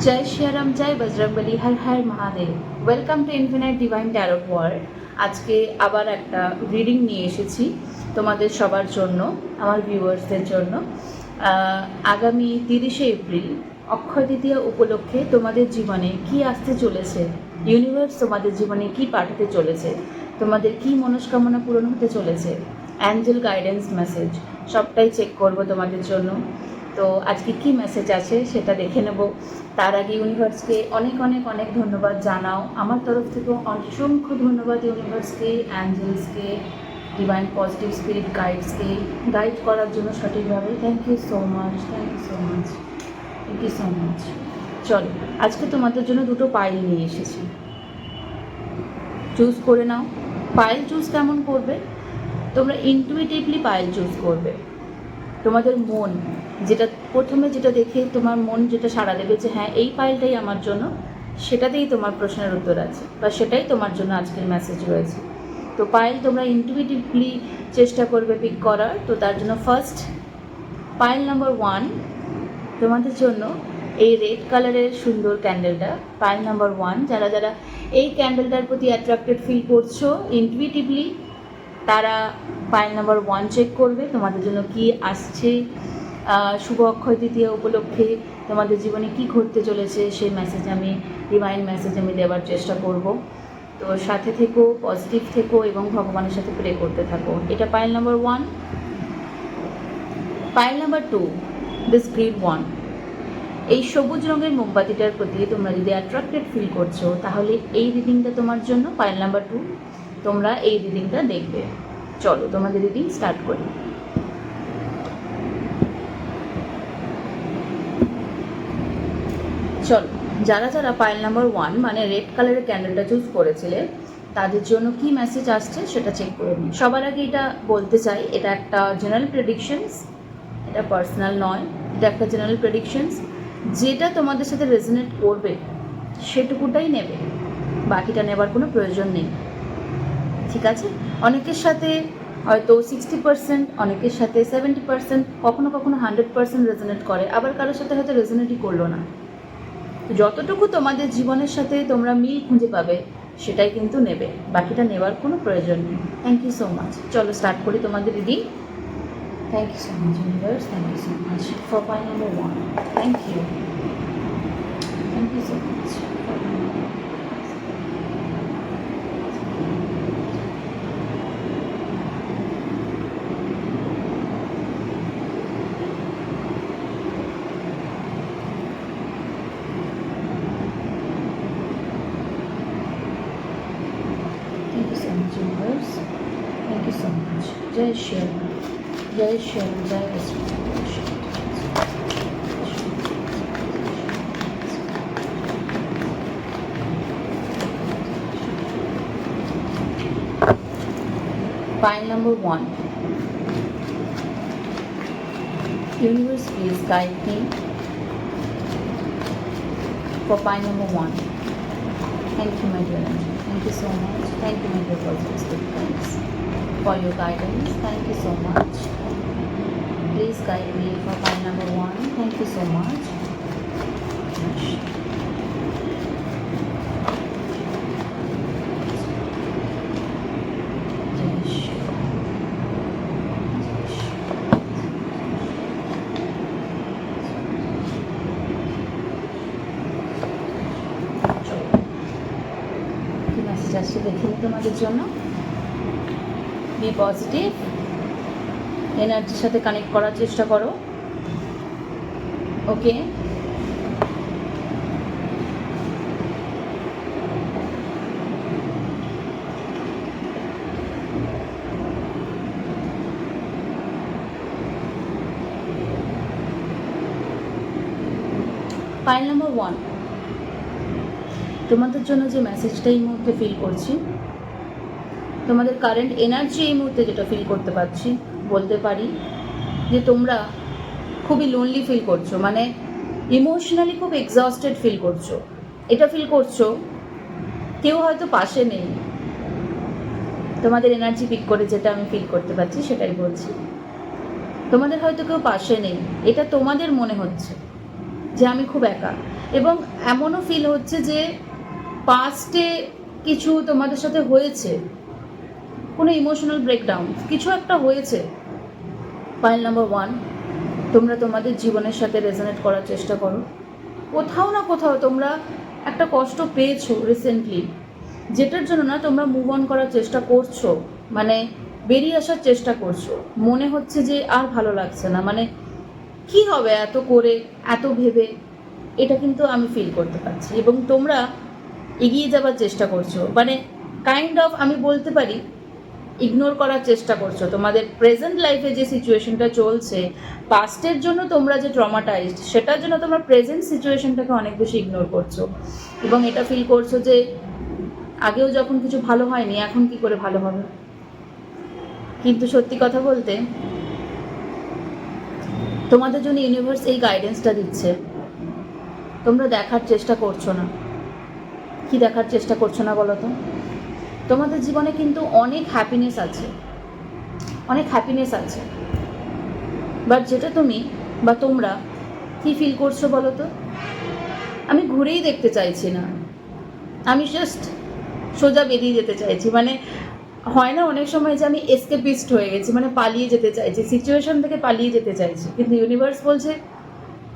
জয় শ্রীরাম, জয় বজরংবলী, হর হর Mahadev. Welcome to infinite divine tarot world. আজকে আবার একটা রিডিং নিয়ে এসেছি তোমাদের সবার জন্য, আমার ভিউয়ার্সদের জন্য। আগামী 30শে এপ্রিল অক্ষয় তৃতীয়া উপলক্ষে তোমাদের জীবনে কি আসতে চলেছে, ইউনিভার্স তোমাদের জীবনে কি পাঠাতে চলেছে, তোমাদের কি মনস্কামনা পূরণ হতে চলেছে, অ্যাঞ্জেল গাইডেন্স মেসেজ সবটাই চেক করব তোমাদের জন্য। তো আজকে কি মেসেজ আছে সেটা দেখে নেব। তার আগে ইউনিভার্সকে অনেক অনেক অনেক ধন্যবাদ জানাও। আমার তরফ থেকেও অসংখ্য ধন্যবাদ ইউনিভার্সকে, অ্যাঞ্জেলসকে, ডিভাইন পজিটিভ স্পিরিট গাইডসকে গাইড করার জন্য সঠিকভাবে। Thank you so much, thank you so much, thank you so much. চলো, আজকে তোমাদের জন্য দুটো পাইল নিয়ে এসেছি, চুজ করে নাও। পাইল চুজ কেমন করবে? তোমরা ইনটুইটিভলি পাইল চুজ করবে। তোমাদের মন প্রথমে যেটা দেখে তোমার মন যেটা সাড়া দেবে যে হ্যাঁ এই পাইলটাই আমার জন্য, সেটাতেই তোমার প্রশ্নের উত্তর আছে বা সেটাই তোমার জন্য আজকের মেসেজ রয়েছে। তো পাইল তোমরা ইনটুইটিভলি চেষ্টা করবে পিক করার। তো তার জন্য ফার্স্ট পাইল নাম্বার 1 তোমাদের জন্য এই রেড কালারের সুন্দর ক্যান্ডেলটা। পাইল নাম্বার 1, যারা যারা এই ক্যান্ডেলটার প্রতি অ্যাট্রাক্টেড ফিল করছো ইনটুইটিভলি, তারা পাইল নাম্বার 1 চেক করবে তোমাদের জন্য কি আসছে। শুভ অক্ষয় তৃতীয়া উপলক্ষে তোমাদের জীবনে কি ঘটতে চলেছে সেই মেসেজ ডিভাইন মেসেজ আমি দেওয়ার চেষ্টা করব। তো সাথে থেকো, পজিটিভ থেকো এবং ভগবানের সাথে প্রে করতে থাকো। এটা pile number 1। Pile number 2, this green one. এই সবুজ রঙের মোমবাতিটার প্রতি তোমরা যদি অ্যাট্রাক্টেড ফিল করছো, তাহলে এই রিডিংটা তোমার জন্য। পাইল নাম্বার 2, তোমরা এই রিডিংটা দেখবে। চলো তোমাদের রিডিং স্টার্ট করি। চলো, যারা যারা পাইল নাম্বার 1 মানে রেড কালারের ক্যান্ডেলটা চুজ করেছিলে, তাদের জন্য কি মেসেজ আসছে সেটা চেক করে নিই। সবার আগে এটা বলতে চাই, এটা একটা জেনারেল প্রেডিকশনস, এটা পার্সোনাল নয়। এটা একটা জেনারেল প্রেডিকশনস। যেটা তোমাদের সাথে রেজোনেট করবে সেটুকুটাই নেবে, বাকিটা নেবার কোনো প্রয়োজন নেই, ঠিক আছে? অনেকের সাথে হয়তো 60%, অনেকের সাথে 70%, কখনো কখনো 100% রেজোনেট করে, আবার কারোর সাথে হয়তো রেজোনেটই করলো না। যতটুকু তোমাদের জীবনের সাথে তোমরা মিল খুঁজে পাবে সেটাই কিন্তু নেবে, বাকিটা নেওয়ার কোনো প্রয়োজন নেই। Thank you so much. চলো স্টার্ট করি তোমাদের reading. Thank you so much universe, thank you so much for pile number 1। Thank you so much. Thank you so much. Jai Shri Ram, Jai Shri Ram, Jai Vishnu. Pile number 1. Universe, please guide me for pile number 1. Thank you, my dear angel. Thank you so much. Thank you, my dear positive spirit guides, for your guidance. Thank you so much. Please guide me for pile number 1. Thank you so much. আসছে দেখে নিই তোমাদের জন্য। B positive, এনার্জির সাথে connect করার চেষ্টা করো। ওকে, পাইল নাম্বার 1, তোমাদের জন্য যে মেসেজটা এই মুহূর্তে ফিল করছি, তোমাদের কারেন্ট এনার্জি এই মুহূর্তে যেটা ফিল করতে পারছি, বলতে পারি যে তোমরা খুবই লোনলি ফিল করছো, মানে ইমোশনালি খুব এক্সস্টেড ফিল করছো। এটা ফিল করছো কেউ হয়তো পাশে নেই। তোমাদের এনার্জি পিক করে যেটা আমি ফিল করতে পারছি সেটাই বলছি। তোমাদের হয়তো কেউ পাশে নেই, এটা তোমাদের মনে হচ্ছে, যে আমি খুব একা, এবং এমনও ফিল হচ্ছে যে পাস্টে কিছু তোমাদের সাথে হয়েছে, কোনো ইমোশনাল ব্রেকডাউন কিছু একটা হয়েছে। পাইল নাম্বার 1, তোমরা তোমাদের জীবনের সাথে রেজোনেট করার চেষ্টা করো। কোথাও না কোথাও তোমরা একটা কষ্ট পেয়েছো রিসেন্টলি, যেটার জন্য না তোমরা মুভ অন করার চেষ্টা করছো, মানে বেরিয়ে আসার চেষ্টা করছো। মনে হচ্ছে যে আর ভালো লাগছে না, মানে কি হবে এত করে, এত ভেবে, এটা কিন্তু আমি ফিল করতে পারছি। এবং তোমরা এগিয়ে যাবার চেষ্টা করছো, মানে কাইন্ড অফ আমি বলতে পারি ইগনোর করার চেষ্টা করছো তোমাদের প্রেজেন্ট লাইফে যে সিচুয়েশনটা চলছে। পাস্টের জন্য তোমরা যে ট্রমাটাইজড, সেটার জন্য তোমরা প্রেজেন্ট সিচুয়েশনটাকে অনেক বেশি ইগনোর করছো, এবং এটা ফিল করছো যে আগেও যখন কিছু ভালো হয়নি, এখন কি করে ভালো হবে। কিন্তু সত্যি কথা বলতে তোমাদের জন্য ইউনিভার্স এই গাইডেন্সটা দিচ্ছে, তোমরা দেখার চেষ্টা করছো না। কি দেখার চেষ্টা করছো না বলো তো? তোমাদের জীবনে কিন্তু অনেক হ্যাপিনেস আছে, অনেক হ্যাপিনেস আছে, বাট যেটা তুমি বা তোমরা কি ফিল করছো বলো তো? আমি ঘুরেই দেখতে চাইছি না, আমি জাস্ট সোজা বেরিয়ে যেতে চাইছি। মানে হয় না অনেক সময় যে আমি এসকেপিস্ট হয়ে গেছি, মানে পালিয়ে যেতে চাইছি, সিচুয়েশন থেকে পালিয়ে যেতে চাইছি, কিন্তু ইউনিভার্স বলছে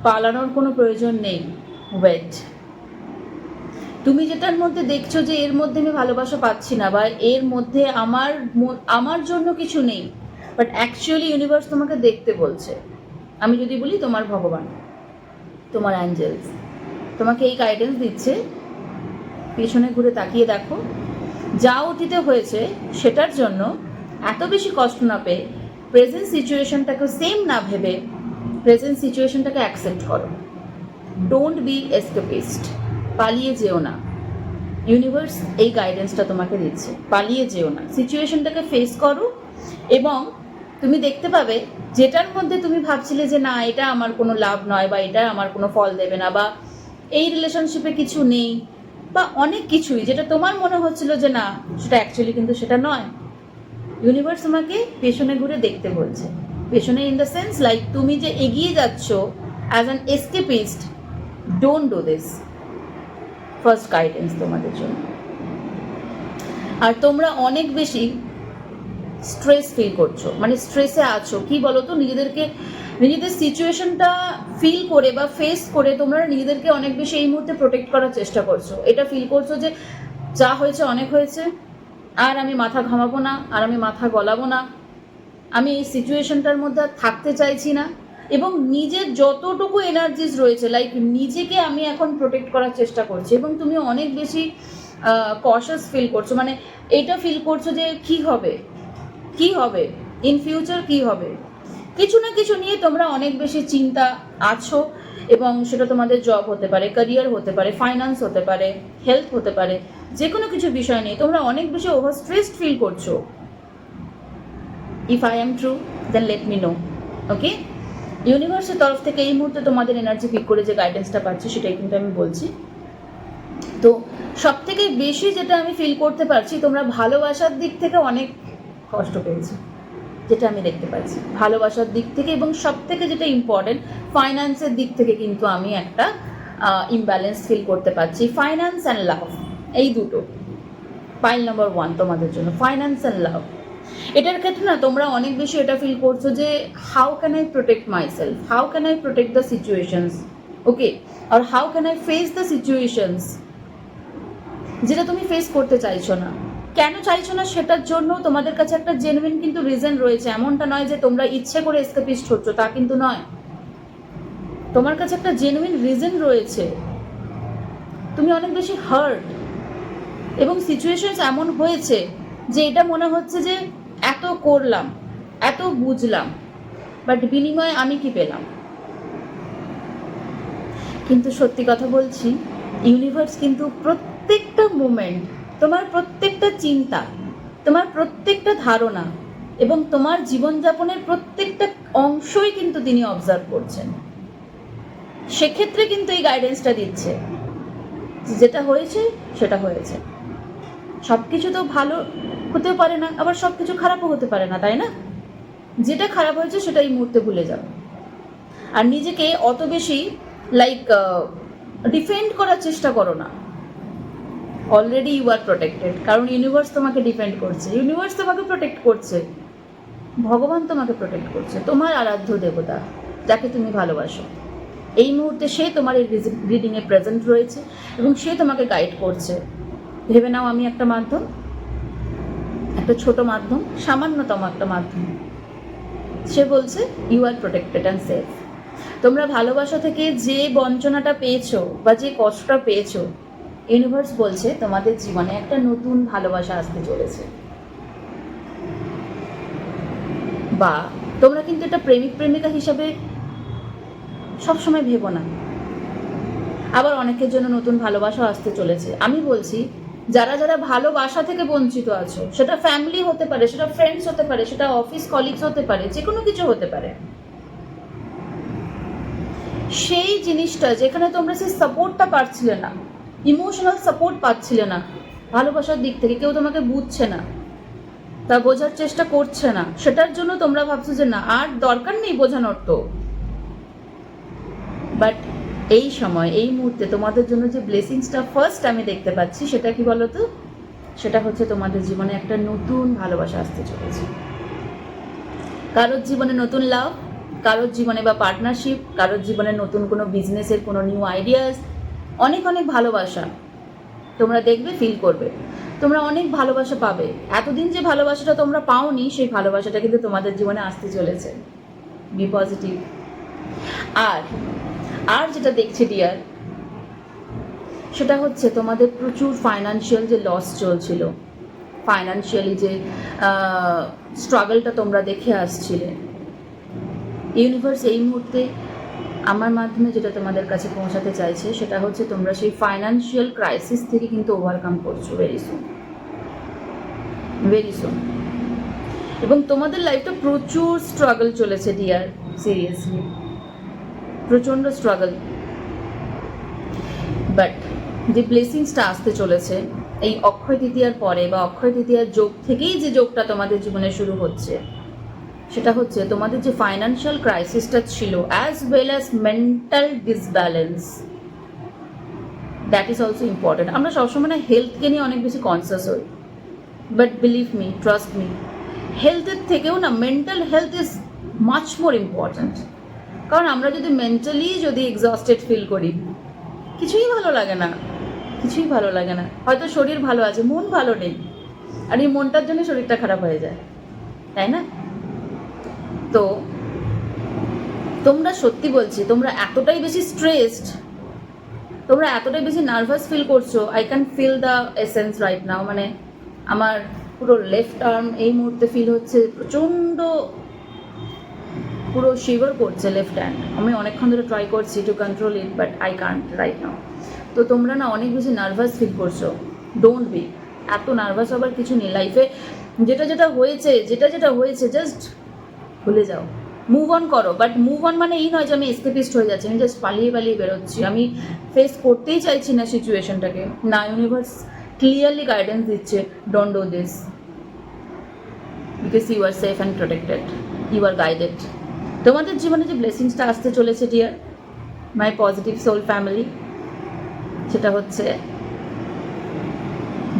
পালানোর কোনো প্রয়োজন নেই, ওয়েট। তুমি যেটার মধ্যে দেখছো যে এর মধ্যে আমি ভালোবাসা পাচ্ছি না, বা এর মধ্যে আমার জন্য কিছু নেই, বাট অ্যাকচুয়ালি ইউনিভার্স তোমাকে দেখতে বলছে। আমি যদি বলি তোমার ভগবান, তোমার অ্যাঞ্জেলস তোমাকে এই গাইডেন্স দিচ্ছে, পেছনে ঘুরে তাকিয়ে দেখো, যা অতীতে হয়েছে সেটার জন্য এত বেশি কষ্ট না পেয়ে প্রেজেন্ট সিচুয়েশনটাকে সেম না ভেবে প্রেজেন্ট সিচুয়েশনটাকে অ্যাকসেপ্ট করো। ডোন্ট বি এসকেপিস্ট, পালিয়ে যেও না। ইউনিভার্স এই গাইডেন্সটা তোমাকে দিচ্ছে, পালিয়ে যেও না, সিচুয়েশনটাকে ফেস করো। এবং তুমি দেখতে পাবে যেটার মধ্যে তুমি ভাবছিলে যে না এটা আমার কোনো লাভ নয়, বা এটা আমার কোনো ফল দেবে না, বা এই রিলেশনশিপে কিছু নেই, বা অনেক কিছুই যেটা তোমার মনে হচ্ছিল যে না, সেটা অ্যাকচুয়ালি কিন্তু সেটা নয়। ইউনিভার্স তোমাকে পেছনে ঘুরে দেখতে বলছে, পেছনে ইন দ্য সেন্স লাইক তুমি যে এগিয়ে যাচ্ছ as an escapist, don't do this. First guidance তোমাদের জন্য। আর তোমরা অনেক বেশি স্ট্রেস ফিল করছো, মানে স্ট্রেসে আছো, কি বলো তো, নিজেদের সিচুয়েশনটা ফিল করে বা ফেস করে তোমরা নিজেদেরকে অনেক বেশি এই মুহূর্তে প্রোটেক্ট করার চেষ্টা করছো। এটা ফিল করছো যে যা হয়েছে অনেক হয়েছে, আর আমি মাথা ঘামাবো না, আর আমি মাথা গলাবো না, আমি এই সিচুয়েশনটার মধ্যে আর থাকতে চাইছি না। এবং নিজের যতটুকু এনার্জিস রয়েছে, লাইক নিজেকে আমি এখন প্রোটেক্ট করার চেষ্টা করছি, এবং তুমি অনেক বেশি কশাস ফিল করছো, মানে এইটা ফিল করছো যে কি হবে, কি হবে ইন ফিউচার, কি হবে, কিছু না কিছু নিয়ে তোমরা অনেক বেশি চিন্তা আছো। এবং সেটা তোমাদের জব হতে পারে, ক্যারিয়ার হতে পারে, ফাইন্যান্স হতে পারে, হেলথ হতে পারে, যে কোনো কিছু বিষয় নিয়ে তোমরা অনেক বেশি ওভার স্ট্রেসড ফিল করছো। If I am true then let me know, okay? ইউনিভার্সের তরফ থেকে এই মুহূর্তে তোমাদের এনার্জি পিক করে যে গাইডেন্সটা পাচ্ছি সেটাই কিন্তু আমি বলছি। তো সব থেকে বেশি যেটা আমি ফিল করতে পারছি, তোমরা ভালোবাসার দিক থেকে অনেক কষ্ট পেয়েছি, যেটা আমি দেখতে পাচ্ছি ভালোবাসার দিক থেকে, এবং সব থেকে যেটা ইম্পর্টেন্ট ফাইন্যান্সের দিক থেকে কিন্তু আমি একটা ইমব্যালেন্স ফিল করতে পারছি। ফাইন্যান্স অ্যান্ড লাভ, এই দুটো পাইল নাম্বার 1 তোমাদের জন্য, ফাইন্যান্স অ্যান্ড লাভ। এটার ক্ষেত্রে না তোমরা অনেক বেশি এটা ফিল করছো যে how can I protect myself, how can I protect the situations, okay, আর how can I face the situations, যেটা তুমি ফেস করতে চাইছো না। কেন চাইছো না সেটার জন্য তোমাদের কাছে একটা জেনুইন কিন্তু রিজন রয়েছে। এমনটা নয় যে তোমরা ইচ্ছে করে এসকেপিস্ট হচ্ছ, তা কিন্তু নয়। তোমার কাছে একটা জেনুইন রিজন রয়েছে, তুমি অনেক বেশি হার্ট, এবং সিচুয়েশনস এমন হয়েছে যে এটা মনে হচ্ছে যে এত করলাম, এত বুঝলাম, বাট বিনিময়ে আমি কি পেলাম। কিন্তু সত্যি কথা বলছি, ইউনিভার্স কিন্তু প্রত্যেকটা মোমেন্ট, তোমার প্রত্যেকটা চিন্তা, তোমার প্রত্যেকটা ধারণা এবং তোমার জীবনযাপনের প্রত্যেকটা অংশই কিন্তু তিনি অবজার্ভ করছেন। সেক্ষেত্রে কিন্তু এই গাইডেন্সটা দিচ্ছে, যেটা হয়েছে সেটা হয়েছে। সব কিছু তো ভালো হতেও পারে না, আবার সব কিছু খারাপও হতে পারে না, তাই না? যেটা খারাপ হয়েছে সেটা এই মুহূর্তে ভুলে যাও, আর নিজেকে অত বেশি লাইক ডিফেন্ড করার চেষ্টা করো না, অলরেডি ইউ আর প্রোটেক্টেড। কারণ ইউনিভার্স তোমাকে ডিফেন্ড করছে, ইউনিভার্স তোমাকে প্রোটেক্ট করছে, ভগবান তোমাকে প্রোটেক্ট করছে। তোমার আরাধ্য দেবতা যাকে তুমি ভালোবাসো, এই মুহূর্তে সে তোমার এই রিডিংয়ে প্রেজেন্ট রয়েছে এবং সে তোমাকে গাইড করছে। ভেবে নাও আমি একটা মাধ্যম, একটা ছোট মাধ্যম, সামান্যতম একটা মাধ্যম। সে বলছে you are protected and safe. তোমরা ভালোবাসা থেকে যে বঞ্চনাটা পেয়েছো বা যে কষ্টটা পেয়েছো, ইউনিভার্স বলছে তোমাদের জীবনে একটা নতুন ভালোবাসা আসতে চলেছে। বা তোমরা কিন্তু এটা প্রেমিক প্রেমিকা হিসাবে সবসময় ভেবো না, আবার অনেকের জন্য নতুন ভালোবাসা আসতে চলেছে। আমি বলছি যারা যারা ভালোবাসা থেকে বঞ্চিত আছো, সেটা ফ্যামিলি হতে পারে, সেটা ফ্রেন্ডস হতে পারে, সেটা অফিস কলিগস হতে পারে, যে কোনো কিছু হতে পারে, সেই জিনিসটা যেখানে তোমরা সেই সাপোর্টটা পাচ্ছিলে না, ইমোশনাল সাপোর্ট পাচ্ছিলে না, ভালোবাসার দিক থেকে কেউ তোমাকে বুঝছে না, তা বোঝার চেষ্টা করছে না, সেটার জন্য তোমরা ভাবছো যে না আর দরকার নেই বোঝানোর তো। বাট এই সময় এই মুহূর্তে তোমাদের জন্য যে ব্লেসিংসটা ফার্স্ট আমি দেখতে পাচ্ছি, সেটা কি বলো তো? সেটা হচ্ছে তোমাদের জীবনে একটা নতুন ভালোবাসা আসতে চলেছে। কারোর জীবনে নতুন লাভ, কারোর জীবনে বা পার্টনারশিপ, কারোর জীবনে নতুন কোনো বিজনেসের কোনো নিউ আইডিয়াস, অনেক অনেক ভালোবাসা তোমরা দেখবে, ফিল করবে। তোমরা অনেক ভালোবাসা পাবে। এতদিন যে ভালোবাসাটা তোমরা পাওনি, সেই ভালোবাসাটা কিন্তু তোমাদের জীবনে আসতে চলেছে। B positive. আর আর যেটা দেখছি ডিয়ার, সেটা হচ্ছে তোমাদের প্রচুর ফাইন্যান্সিয়াল যে লস চলছিল, ফাইন্যান্সিয়ালি যে স্ট্রাগলটা তোমরা দেখে আসছিলে, ইউনিভার্স এই মুহূর্তে আমার মাধ্যমে যেটা তোমাদের কাছে পৌঁছাতে চাইছে, সেটা হচ্ছে তোমরা সেই ফাইন্যান্সিয়াল ক্রাইসিস থেকে কিন্তু ওভারকাম করছো ভেরি সুন, ভেরি সুন। এবং তোমাদের লাইফটা প্রচুর স্ট্রাগল চলেছে ডিয়ার, সিরিয়াসলি প্রচণ্ড স্ট্রাগল। বাট যে ব্লেসিংসটা আসতে চলেছে এই অক্ষয় তৃতীয়ার পরে, বা অক্ষয় তৃতীয়ার যোগ থেকেই যে যোগটা তোমাদের জীবনে শুরু হচ্ছে, সেটা হচ্ছে তোমাদের যে ফাইন্যান্সিয়াল ক্রাইসিসটা ছিল, as well as mental disbalance, that is also important. আমরা সবসময় না হেলথকে নিয়ে অনেক বেশি কনসিয়াস হই, but believe me, trust me, হেলথের থেকেও না mental health is much more important. কারণ আমরা যদি মেন্টালি যদি এক্সস্টেড ফিল করি, কিছুই ভালো লাগে না, কিছুই ভালো লাগে না। হয়তো শরীর ভালো আছে, মন ভালো নেই, আর এই মনটার জন্য শরীরটা খারাপ হয়ে যায়, তাই না? তো তোমরা সত্যি বলছি, তোমরা এতটাই বেশি স্ট্রেসড, তোমরা এতটাই বেশি নার্ভাস ফিল করছো। I can feel the essence right now. মানে আমার পুরো লেফট আর্ম এই মুহূর্তে ফিল হচ্ছে প্রচণ্ড, পুরো শিভার করছে লেফট হ্যান্ড। আমি অনেকক্ষণ ধরে ট্রাই করছি to control it, but I can't right now. তো তোমরা না অনেক বেশি নার্ভাস ফিল করছো, ডোন্ট বি। এত নার্ভাস হবার কিছু নেই। লাইফে যেটা যেটা হয়েছে জাস্ট ভুলে যাও, মুভ অন করো। বাট মুভ অন মানে এই নয় যে আমি এসকেপিস্ট হয়ে যাচ্ছি, আমি জাস্ট পালিয়ে পালিয়ে বেরোচ্ছি, আমি ফেস করতেই চাইছি না সিচুয়েশনটাকে। না, ইউনিভার্স ক্লিয়ারলি গাইডেন্স দিচ্ছে, don't do this, because you are safe and protected, you are guided. তোমাদের জীবনে যে ব্লেসিংসটা আসতে চলেছে dear my positive soul family, সেটা হচ্ছে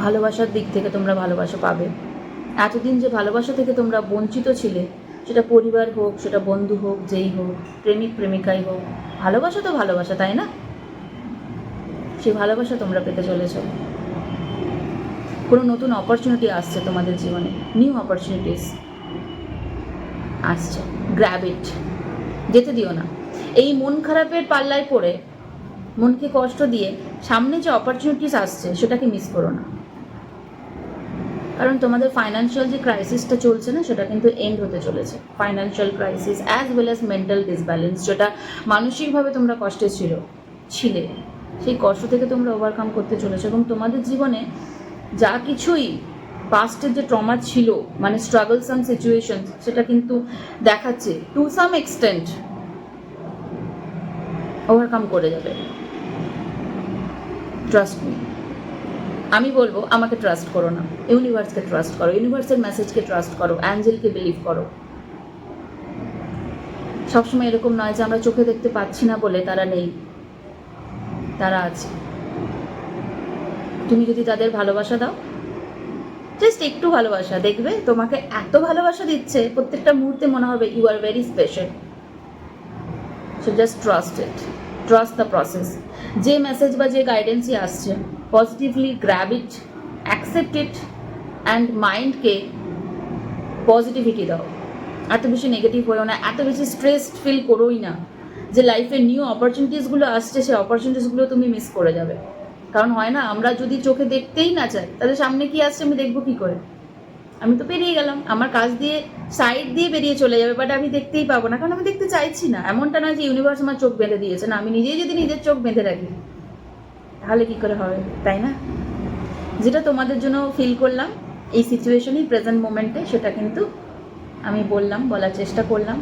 ভালোবাসার দিক থেকে তোমরা ভালোবাসা পাবে। এতদিন যে ভালোবাসা থেকে তোমরা বঞ্চিত ছিলে, সেটা পরিবার হোক, সেটা বন্ধু হোক, যেই হোক, প্রেমিক প্রেমিকাই হোক, ভালোবাসা তো ভালোবাসা, তাই না? সেই ভালোবাসা তোমরা পেতে চলেছ। কোনো নতুন অপরচুনিটি আসছে তোমাদের জীবনে, নিউ অপরচুনিটিস আসছে, গ্র্যাব ইট, যেতে দিও না। এই মন খারাপের পাল্লায় পড়ে, মনকে কষ্ট দিয়ে সামনে যে অপরচুনিটিস আসছে সেটাকে মিস করো না। কারণ তোমাদের ফাইন্যান্সিয়াল যে ক্রাইসিসটা চলছে না, সেটা কিন্তু এন্ড হতে চলেছে। Financial crisis as well as mental disbalance, যেটা মানসিকভাবে তোমরা কষ্টে ছিলে, সেই কষ্ট থেকে তোমরা ওভারকাম করতে চলেছো। এবং তোমাদের জীবনে যা কিছুই পাস্টের যে ট্রমা ছিল, মানে স্ট্রাগলসাম সিচুয়েশন, সেটা কিন্তু দেখাচ্ছে টু সাম এক্সটেন্ট ওভারকাম করে যাবে। Trust me. আমি বলবো আমাকে ট্রাস্ট করো না, ইউনিভার্সকে ট্রাস্ট করো, ইউনিভার্সের মেসেজকে ট্রাস্ট করো, অ্যাঞ্জেলকে বিলিভ করো। সবসময় এরকম নয় যে আমরা চোখে দেখতে পাচ্ছি না বলে তারা নেই, তারা আছে। তুমি যদি তাদের ভালোবাসা দাও, জাস্ট একটু ভালোবাসা, দেখবে তোমাকে এত ভালোবাসা দিচ্ছে, প্রত্যেকটা মুহূর্তে মনে হবে you are very special. So just trust it, trust the process. যে মেসেজ বা যে গাইডেন্সই আসছে, positively grab it, accept it and মাইন্ডকে পজিটিভিটি দাও। এত বেশি নেগেটিভ হয়েও না, এত বেশি স্ট্রেসড ফিল করোই না যে লাইফে নিউ অপরচুনিটিসগুলো আসছে, সেই অপরচুনিটিসগুলো তুমি মিস করে যাবে। কারণ হয় না, আমরা যদি চোখে দেখতেই না চাই, তাহলে সামনে কি আসছে আমি দেখবো কি করে? আমি তো পেরিয়ে গেলাম, আমার কাজ দিয়ে সাইড দিয়ে বেরিয়ে চলে যাবে, বাট আমি দেখতেই পাবো না, কারণ আমি দেখতে চাইছি না। এমনটা নয় যে ইউনিভার্স আমার চোখ বেঁধে দিয়েছে, না, আমি নিজেই যদি নিজের চোখ বেঁধে রাখি তাহলে কি করে হবে, তাই না? যেটা তোমাদের জন্য ফিল করলাম এই সিচুয়েশনই, প্রেজেন্ট মোমেন্টে, সেটা কিন্তু আমি বললাম, বলার চেষ্টা করলাম।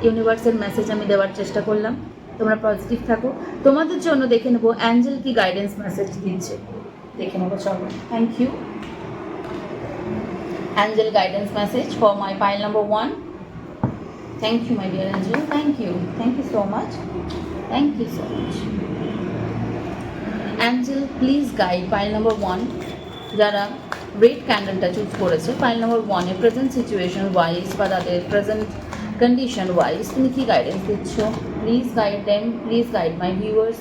ইউনিভার্সের মেসেজ আমি দেওয়ার চেষ্টা করলাম। তোমরা পজিটিভ থাকো। তোমাদের জন্য দেখে নেবো অ্যাঞ্জেল কি গাইডেন্স মেসেজ দিচ্ছে, দেখে নেবো, চলো। Thank you. Angel guidance message for my pile number 1. Thank you, my dear angel. Thank you. Thank you so much. Thank you so much. Angel, please guide pile number 1. যারা red ক্যান্ডেলটা choose করেছে pile number 1 এর present situation wise বা তাদের present condition wise তুমি কি guidance দিচ্ছ? Please guide them, please guide my viewers,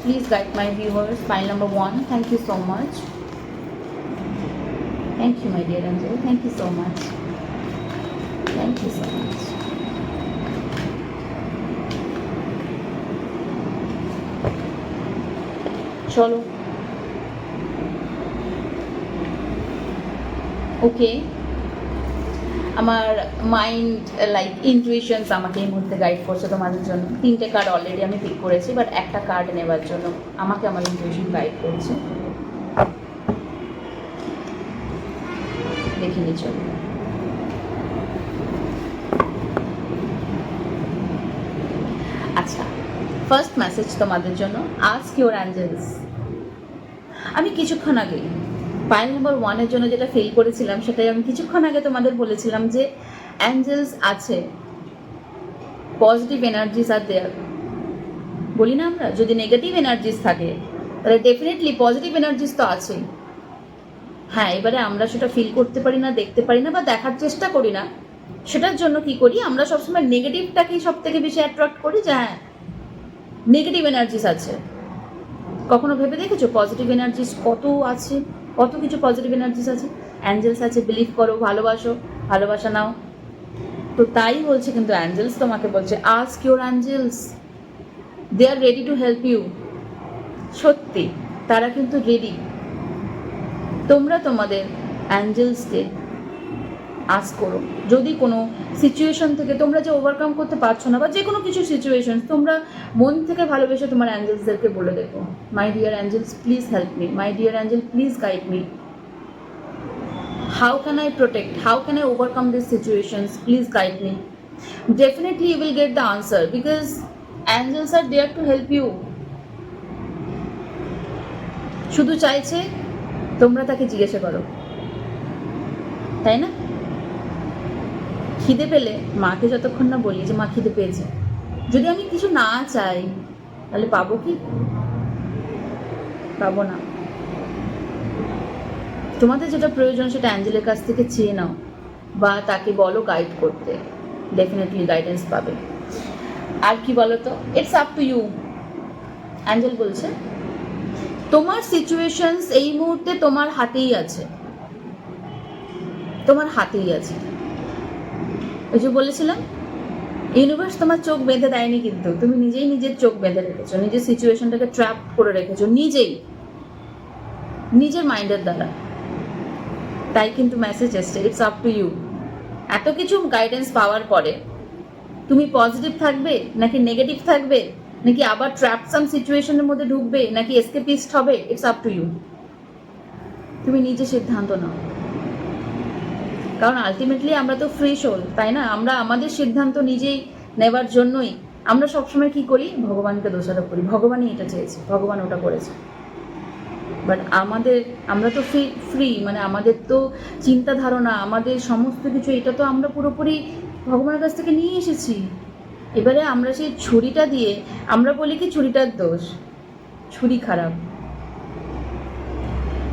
please guide my viewers. pile number 1. Thank you so much. Thank you, my dear angel. Thank you so much. Thank you so much. চলো, ওকে। আমার mind like ইনটুইশনস আমাকে এই মুহূর্তে guide করছে তোমাদের জন্য। 3টে card already আমি পিক করেছি, বাট একটা কার্ড নেবার জন্য আমাকে আমার ইনটুইশন গাইড করছে। দেখিনি, চলো। আচ্ছা, ফার্স্ট মেসেজ তোমাদের জন্য, আস্ক ইউর অ্যাঞ্জেলস। আমি কিছুক্ষণ আগে পাইল নাম্বার 1 এর জন্য যেটা ফিল করেছিলাম, সেটাই আমি কিছুক্ষণ আগে তোমাদের বলেছিলাম যে অ্যাঞ্জেলস আছে, পজিটিভ এনার্জিস আর দেয়ার। বলি না আমরা, যদি নেগেটিভ এনার্জিস থাকে তাহলে ডেফিনেটলি পজিটিভ এনার্জিস তো আছেই। হ্যাঁ, এবারে আমরা সেটা ফিল করতে পারি না, দেখতে পারি না বা দেখার চেষ্টা করি না। সেটার জন্য কি করি, আমরা সবসময় নেগেটিভটাকেই সব থেকে বেশি অ্যাট্রাক্ট করি, যে হ্যাঁ নেগেটিভ এনার্জিস আছে। কখনো ভেবে দেখেছো পজিটিভ এনার্জিস কত আছে, কত কিছু পজিটিভ এনার্জিস আছে, অ্যাঞ্জেলস আছে, বিলিভ করো, ভালোবাসো, ভালোবাসা নাও। তো তাই বলছে কিন্তু অ্যাঞ্জেলস তোমাকে বলছে, ask your angels, they are ready to help you. সত্যি তারা কিন্তু রেডি। তোমরা তোমাদের অ্যাঞ্জেলসকে আস্ক করো, যদি কোনো সিচুয়েশন থেকে তোমরা যে ওভারকাম করতে পারছো না, বা যে কোনো কিছু সিচুয়েশন, তোমরা মন থেকে ভালোবেসে তোমার অ্যাঞ্জেলসদেরকে বলে দেখো, my dear angels please help me, my dear angel please guide me, how can I protect, how can I overcome this situations, please guide me. Definitely you will get the answer, because angels are there to help you. শুধু চাইছে তোমরা তাকে জিজ্ঞাসা করো, তাই না? খিদে পেলে মাকে যতক্ষণ না বলি যে মা খিদে পেয়েছে, যদি আমি কিছু না চাই তাহলে পাবো কি? পাবো না। তোমাদের যেটা প্রয়োজন সেটা অ্যাঞ্জেলের কাছ থেকে চেয়ে নাও, বা তাকে বলো গাইড করতে, ডেফিনেটলি গাইডেন্স পাবে। আর কি বলো তো, it's up to you. Angel বলছে তোমার সিচুয়েশনস এই মুহূর্তে তোমার হাতেই আছে, তোমার হাতেই আছে। ওই যে বলেছিলাম, ইউনিভার্স তোমার চোখ বেঁধে দেয়নি, কিন্তু তুমি নিজেই নিজের চোখ বেঁধে রেখেছো, নিজের সিচুয়েশনটাকে ট্র্যাপ করে রেখেছো নিজেই, নিজের মাইন্ডের দ্বারা। তাই কিন্তু মেসেজ এসছে, ইটস আপ টু ইউ। এত কিছু গাইডেন্স পাওয়ার পরে তুমি পজিটিভ থাকবে নাকি নেগেটিভ থাকবে, নাকি আবার ট্র্যাপসাম সিচুয়েশনের মধ্যে ঢুকবে, নাকি এসকেপিস্ট হবে, ইটস আপ টু ইউ। তুমি নিজে সিদ্ধান্ত নাও, কারণ আলটিমেটলি আমরা তো ফ্রি সোল, তাই না? আমরা আমাদের সিদ্ধান্ত নিজেই নেবার জন্যই আমরা সবসময় কি করি, ভগবানকে দোষারোপ করি, ভগবানই এটা চেয়েছে, ভগবান ওটা করেছে। বাট আমরা তো ফ্রি, মানে আমাদের তো চিন্তা ধারণা, আমাদের সমস্ত কিছু, এটা তো আমরা পুরোপুরি ভগবানের কাছ থেকে নিয়ে এসেছি। এবারে আমরা সেই ছুরিটা দিয়ে আমরা বলি কি ছুরিটার দোষ, ছুরি খারাপ,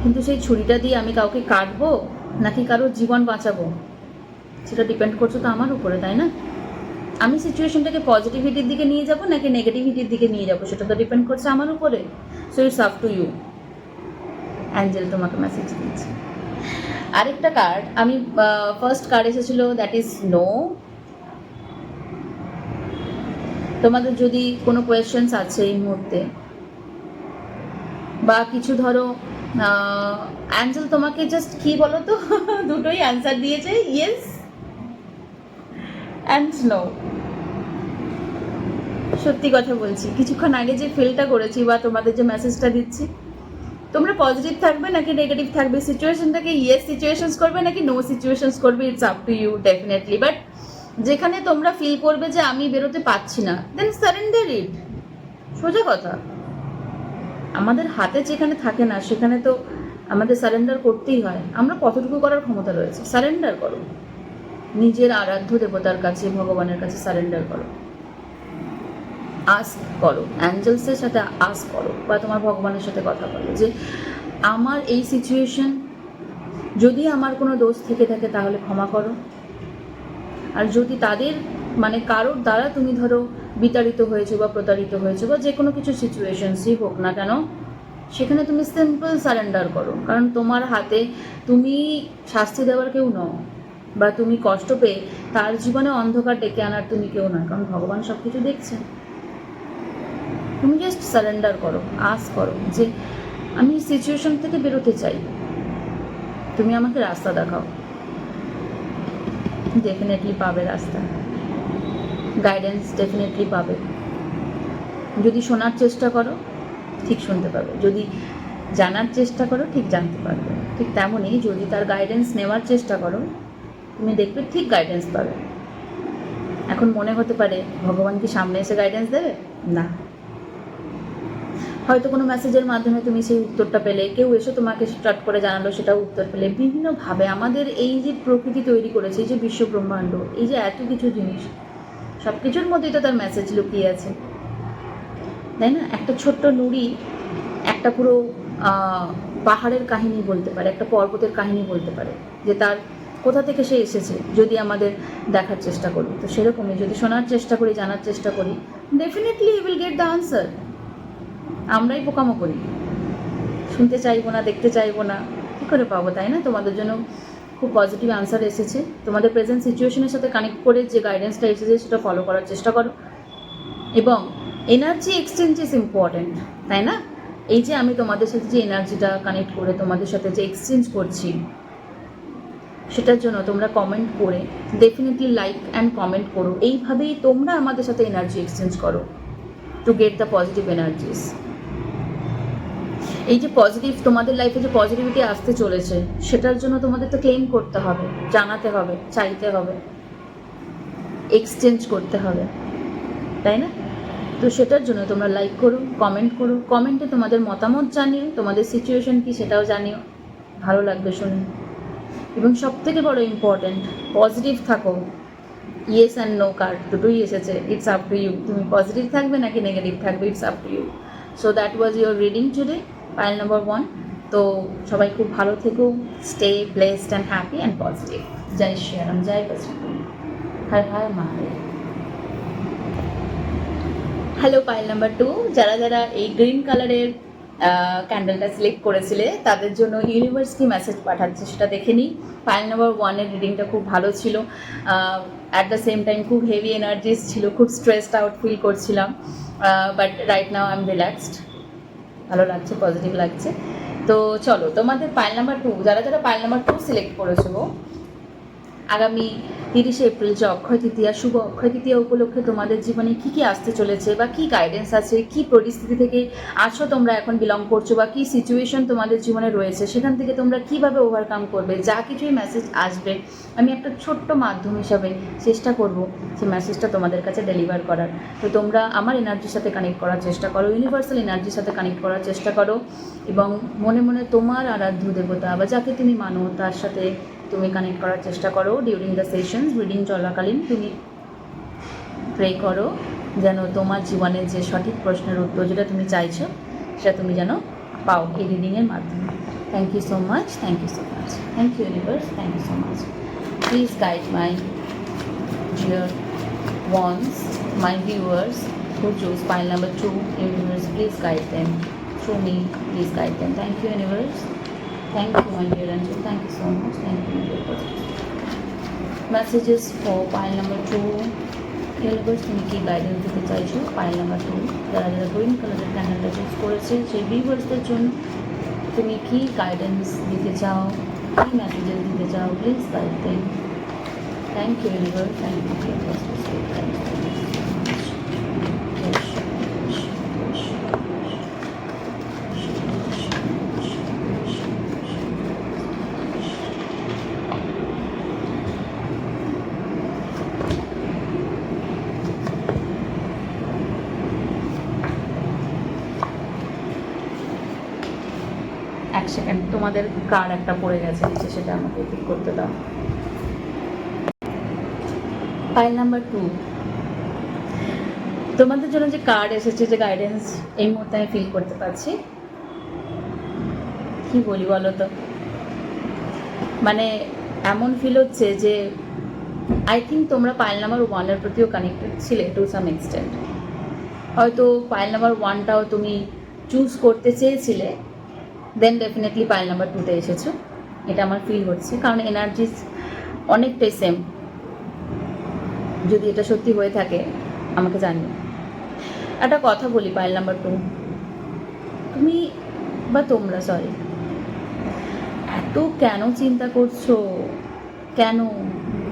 কিন্তু সেই ছুরিটা দিয়ে আমি কাউকে কাটবো নাকি কারোর জীবন বাঁচাবো সেটা ডিপেন্ড করছে তো আমার উপরে, তাই না? আমি সিচুয়েশনটাকে পজিটিভিটির দিকে নিয়ে যাব নাকি নেগেটিভিটির দিকে নিয়ে যাব সেটা তো ডিপেন্ড করছে আমার উপরে। So it's up to you. Angel তোমাকে মেসেজ দিচ্ছে। আরেকটা কার্ড, আমি ফার্স্ট কার্ড এসেছিল, দ্যাট ইজ নো। তোমাদের যদি কোনো কোয়েশ্চেন্স আছে এই মুহূর্তে বা কিছু, ধরো অ্যাঞ্জেল তোমাকে জাস্ট কি বলো তো দুটোই অ্যান্সার দিয়েছে, ইয়েস অ্যান্ড নো। সত্যি কথা বলছি, কিছুক্ষণ আগে যে ফিলটা করেছি বা তোমাদের যে মেসেজটা দিচ্ছি, তোমরা পজিটিভ থাকবে নাকি নেগেটিভ থাকবে, সিচুয়েশনটাকে ইয়েস সিচুয়েশনস করবে নাকি নো সিচুয়েশনস করবে, it's up to you definitely. But যেখানে তোমরা ফিল করবে যে আমি বেরোতে পারছি না, দেন সারেন্ডার ইট। সোজা কথা, আমাদের হাতে যেখানে থাকে না সেখানে তো আমাদের সারেন্ডার করতেই হয়। আমরা কতটুকু করার ক্ষমতা রয়েছে, সারেন্ডার করো। নিজের আরাধ্য দেবতার কাছে, ভগবানের কাছে সারেন্ডার করো, আস্ক করো, অ্যাঞ্জেলসের সাথে আস্ক করো বা তোমার ভগবানের সাথে কথা বলো যে আমার এই সিচুয়েশন, যদি আমার কোনো দোষ থেকে থাকে তাহলে ক্ষমা করো। আর যদি তাদের মানে কারোর দ্বারা তুমি ধরো বিতাড়িত হয়েছো বা প্রতারিত হয়েছো বা যে কোনো কিছু সিচুয়েশনসই হোক না কেন, সেখানে তুমি সিম্পল সারেন্ডার করো। কারণ তোমার হাতে তুমি শাস্তি দেওয়ার কেউ নও, বা তুমি কষ্ট পেয়ে তার জীবনে অন্ধকার ডেকে আনার তুমি কেউ নয়, কারণ ভগবান সব কিছু দেখছেন। তুমি জাস্ট সারেন্ডার করো, আস করো যে আমি সিচুয়েশন থেকে বেরোতে চাই, তুমি আমাকে রাস্তা দেখাও। ডেফিনেটলি পাবে রাস্তা, গাইডেন্স ডেফিনেটলি পাবে। যদি শোনার চেষ্টা করো ঠিক শুনতে পাবে, যদি জানার চেষ্টা করো ঠিক জানতে পারবে। ঠিক তেমনই যদি তার গাইডেন্স নেওয়ার চেষ্টা করো তুমি দেখবে ঠিক গাইডেন্স পাবে। এখন মনে হতে পারে ভগবান কি সামনে এসে গাইডেন্স দেবে? না, হয়তো কোনো মেসেজের মাধ্যমে তুমি সেই উত্তরটা পেলে, কেউ এসে তোমাকে স্টার্ট করে জানালো সেটাও উত্তর পেলে। বিভিন্নভাবে আমাদের এই যে প্রকৃতি তৈরি করেছে, এই যে বিশ্ব ব্রহ্মাণ্ড, এই যে এত কিছু জিনিস, সব কিছুর মধ্যেই তো তার মেসেজ লুকিয়ে আছে, তাই না? একটা ছোট্ট নুড়ি একটা পুরো পাহাড়ের কাহিনী বলতে পারে, একটা পর্বতের কাহিনী বলতে পারে, যে তার কোথা থেকে সে এসেছে যদি আমাদের দেখার চেষ্টা করি। তো সেরকমই যদি শোনার চেষ্টা করি, জানার চেষ্টা করি, definitely you will get the answer. আমরাই বোকামো করি, শুনতে চাইবো না, দেখতে চাইবো না, কী করে পাবো, তাই না? তোমাদের জন্য খুব পজিটিভ আনসার এসেছে। তোমাদের প্রেজেন্ট সিচুয়েশনের সাথে কানেক্ট করে যে গাইডেন্সটা এসেছে সেটা ফলো করার চেষ্টা করো। এবং এনার্জি এক্সচেঞ্জ ইজ ইম্পর্ট্যান্ট, তাই না? এই যে আমি তোমাদের সাথে যে এনার্জিটা কানেক্ট করে তোমাদের সাথে যে এক্সচেঞ্জ করছি, সেটার জন্য তোমরা কমেন্ট করে ডেফিনেটলি লাইক অ্যান্ড কমেন্ট করো। এইভাবেই তোমরা আমাদের সাথে এনার্জি এক্সচেঞ্জ করো two get the positive energies. এই যে পজিটিভ তোমাদের লাইফে যে পজিটিভিটি আসতে চলেছে, সেটার জন্য তোমাদের তো ক্লেম করতে হবে, জানাতে হবে, চাইতে হবে, এক্সচেঞ্জ করতে হবে, তাই না? তো সেটার জন্য তোমরা লাইক করো, কমেন্ট করো, কমেন্টে তোমাদের মতামত জানিও, তোমাদের সিচুয়েশন কি সেটাও জানিও, ভালো লাগবে শুনে। এবং সবথেকে বড় ইম্পর্ট্যান্ট, পজিটিভ থাকো। ইয়েস অ্যান্ড নো কার্ড দুটোই এসেছে, ইটস আপ টু ইউ। তুমি পজিটিভ থাকবে নাকি নেগেটিভ থাকবে, it's up to you. So that was your reading today, pile number 1। তো সবাই খুব ভালো থেকো, stay blessed and happy and positive. জয় শ্রীরাম, জয় বজরং, হর হর মহাদেব। হ্যালো পাইল নাম্বার 2, যারা যারা এই গ্রিন কালারের ক্যান্ডেলটা সিলেক্ট করেছিলে তাদের জন্য ইউনিভার্স কি মেসেজ পাঠাচ্ছে সেটা দেখে নিই। পাইল নাম্বার 1-এর রিডিংটা খুব ভালো ছিল, অ্যাট দ্য সেম টাইম খুব হেভি এনার্জিস ছিল, খুব স্ট্রেসড আউট ফিল করছিলাম, but right now I am relaxed, ভালো লাগছে, পজিটিভ লাগছে। তো চলো তোমাদের পাইল নাম্বার 2, যারা যারা পাইল নাম্বার 2 সিলেক্ট করেছো, আগামী 30শে এপ্রিল যে অক্ষয় তৃতীয়া, শুভ অক্ষয় তৃতীয়া উপলক্ষে তোমাদের জীবনে কী কী আসতে চলেছে বা কী গাইডেন্স আছে, কী পরিস্থিতি থেকে আছো তোমরা এখন বিলং করছো, বা কী সিচুয়েশন তোমাদের জীবনে রয়েছে, সেখান থেকে তোমরা কীভাবে ওভারকাম করবে, যা কিছুই মেসেজ আসবে আমি একটা ছোট্ট মাধ্যম হিসাবে চেষ্টা করব সেই মেসেজটা তোমাদের কাছে ডেলিভার করার। তো তোমরা আমার এনার্জির সাথে কানেক্ট করার চেষ্টা করো, ইউনিভার্সাল এনার্জির সাথে কানেক্ট করার চেষ্টা করো, এবং মনে মনে তোমার আরাধ্য দেবতা বা যাকে তুমি মানো তার সাথে তুমি কানেক্ট করার চেষ্টা করো। ডিউরিং দ্য সেশনস, রিডিং চলাকালীন তুমি প্রে করো যেন তোমার জীবনের যে সঠিক প্রশ্নের উত্তর যেটা তুমি চাইছো সেটা তুমি যেন পাও এই রিডিংয়ের মাধ্যমে। Thank you so much, thank you so much, thank you universe, thank you so much. Please guide my dear ones, my viewers who choose pile number 2, universe, please guide them. Through me, please guide them. Thank you, universe. Thank you, my dear angel. Thank you so much. Thank you, my dear positive. Messages for pile number 2. Universe, তুমি কি guidance দিতে চাইছো pile number 2 যারা যারা green কালারের ক্যান্ডেলটা choose করেছে সেই ভিউয়ার্সদের জন্য তুমি কি গাইডেন্স দিতে চাও, কি মেসেজেস দিতে চাও, please guide them. Thank you universe, thank you dear positive, thank you so এক সেকেন্ড, তোমাদের কার্ড একটা পড়ে গেছে নিচে, সেটা আমাকে পিক করতে দাও। পাইল নাম্বার 2, তোমাদের জন্য যে কার্ড এসেছে, যে গাইডেন্স এই মুহূর্তে আমি ফিল করতে পারছি, কি বলি বলো তো, মানে এমন ফিল হচ্ছে যে আই থিঙ্ক তোমরা পাইল নাম্বার 1-এর প্রতিও কানেক্টেড ছিলে টু সাম এক্সটেন্ট। হয়তো পাইল নাম্বার 1টাও তুমি চুজ করতে চেয়েছিলে, দেন ডেফিনেটলি পাইল নাম্বার 2-তে এসেছো, এটা আমার ফিল হচ্ছে, কারণ এনার্জিস অনেকটাই সেম। যদি এটা সত্যি হয়ে থাকে আমাকে জানিও। একটা কথা বলি, পাইল নাম্বার 2 তুমি বা তোমরা, সরি, এত কেন চিন্তা করছো? কেন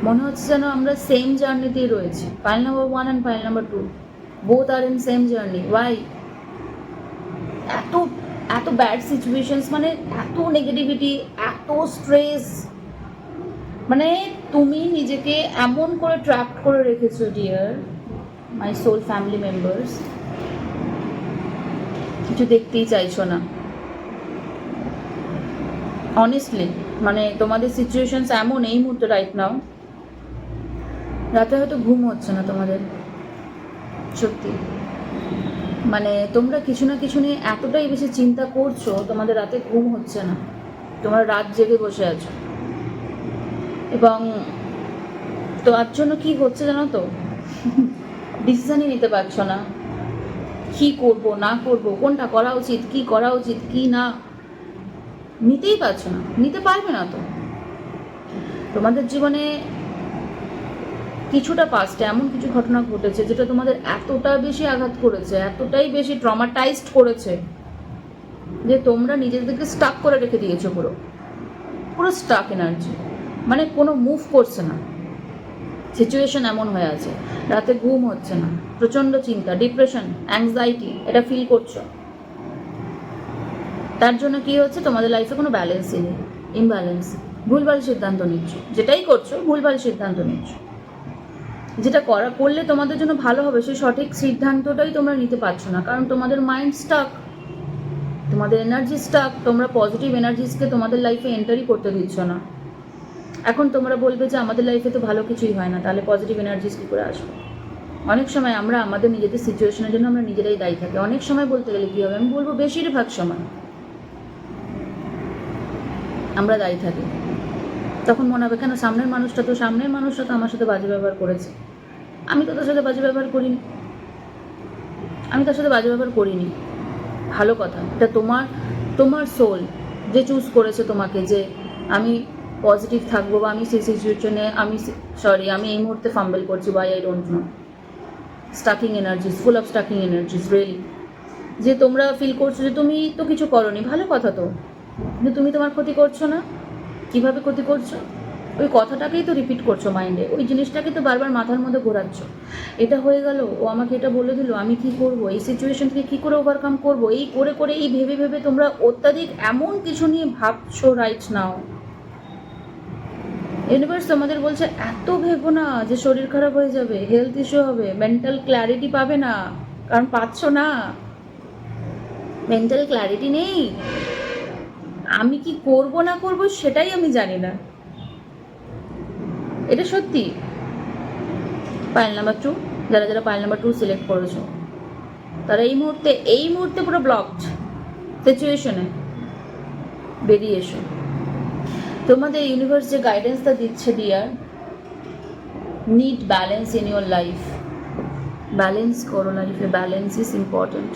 মনে হচ্ছে যেন আমরা সেম জার্নিতেই রয়েছি? Pile number 1 and pile number 2 both are in same journey. Why এত এত ব্যাড সিচুয়েশনস, মানে এত নেগেটিভিটি, এত স্ট্রেস, মানে তুমি নিজেকে এমন করে ট্র্যাপ করে রেখেছো dear my soul family members, কিছু দেখতেই চাইছো না অনেস্টলি। মানে তোমাদের সিচুয়েশনস এমন এই মুহূর্তে রাইট নাও, রাতে হয়তো ঘুম হচ্ছে না তোমাদের, সত্যি, মানে তোমরা কিছু না কিছু নিয়ে এতটাই বেশি চিন্তা করছো, তোমাদের রাতে ঘুম হচ্ছে না, তোমরা রাত জেগে বসে আছো। এবং তার জন্য কি হচ্ছে জানো তো, ডিসিশনই নিতে পারছো না, কি করব না করব, কোনটা করা উচিত, কি করা উচিত, কি না, নিতেই পারছো না, নিতে পারবে না তো। তোমাদের জীবনে কিছুটা পাস্টে এমন কিছু ঘটনা ঘটেছে যেটা তোমাদের এতটা বেশি আঘাত করেছে, এতটাই বেশি ট্রমাটাইজড করেছে যে তোমরা নিজেদেরকে স্টাক করে রেখে দিয়েছো, পুরো পুরো স্টাক এনার্জি, মানে কোনো মুভ করছে না। সিচুয়েশন এমন হয়ে আছে, রাতে ঘুম হচ্ছে না, প্রচণ্ড চিন্তা, ডিপ্রেশন, অ্যাংজাইটি, এটা ফিল করছো। তার জন্য কি হচ্ছে, তোমাদের লাইফে কোনো ব্যালেন্সই নেই, ইমব্যালেন্স, ভুলভাল সিদ্ধান্ত নিচ্ছ, যেটাই করছো ভুলভাল সিদ্ধান্ত নিচ্ছ। যেটা করলে তোমাদের জন্য ভালো হবে সেই সঠিক সিদ্ধান্তটাই তোমরা নিতে পারছো না, কারণ তোমাদের মাইন্ড স্টাক, তোমাদের এনার্জি স্টাক, তোমরা পজিটিভ এনার্জিসকে তোমাদের লাইফে এন্টারই করতে দিচ্ছ না। এখন তোমরা বলবে যে আমাদের লাইফে তো ভালো কিছুই হয় না, তাহলে পজিটিভ এনার্জিস কী করে আসবে? অনেক সময় আমরা আমাদের নিজেদের সিচুয়েশনের জন্য আমরা নিজেরাই দায়ী থাকি। অনেক সময় বলতে গেলে কী হবে, আমি বলবো বেশিরভাগ সময় আমরা দায়ী থাকি। তখন মনে হবে কেন সামনের মানুষটা তো আমার সাথে বাজে ব্যবহার করেছে, আমি তো তার সাথে বাজে ব্যবহার করিনি, ভালো কথা, এটা তোমার সোল যে চুজ করেছে তোমাকে, যে আমি পজিটিভ থাকবো, বা আমি সেই সিচুয়েশনে আমি এই মুহূর্তে ফাম্বল করছি, by I don't know, stacking energies, full of stacking energies, really, যে তোমরা ফিল করছো যে তুমি তো কিছু করোনি, ভালো কথা তো, কিন্তু তুমি তোমার ক্ষতি করছো না। কিভাবে ক্ষতি করছো? ওই কথাটাকেই তো রিপিট করছো মাইন্ডে, ওই জিনিসটাকে তো বারবার মাথার মধ্যে ঘোরাচ্ছ। এটা হয়ে গেল, ও আমাকে এটা বলে দিল, আমি কি করব, এই সিচুয়েশন থেকে কী করে ওভারকাম করব, এই করে করে এই ভেবে ভেবে তোমরা অত্যাধিক এমন কিছু নিয়ে ভাবছো রাইট নাও। ইউনিভার্স তোমাদের বলছে এত ভেবো না যে শরীর খারাপ হয়ে যাবে, হেলথ ইস্যু হবে, মেন্টাল ক্ল্যারিটি পাবে না, কারণ পাচ্ছ না, মেন্টাল ক্ল্যারিটি নেই। আমি কি করব না করব সেটাই আমি জানি না, এটা সত্যি। পাইল নাম্বার 2, যারা যারা পাইল নাম্বার 2 সিলেক্ট করেছো তারা এই মুহূর্তে পুরো ব্লকড, সিচুয়েশনে বেরিয়ে এসো। তোমাদের ইউনিভার্স যে গাইডেন্সটা দিচ্ছে dear, need balance in your life. Balance করো লাইফে, ব্যালেন্স ইজ ইম্পর্টেন্ট।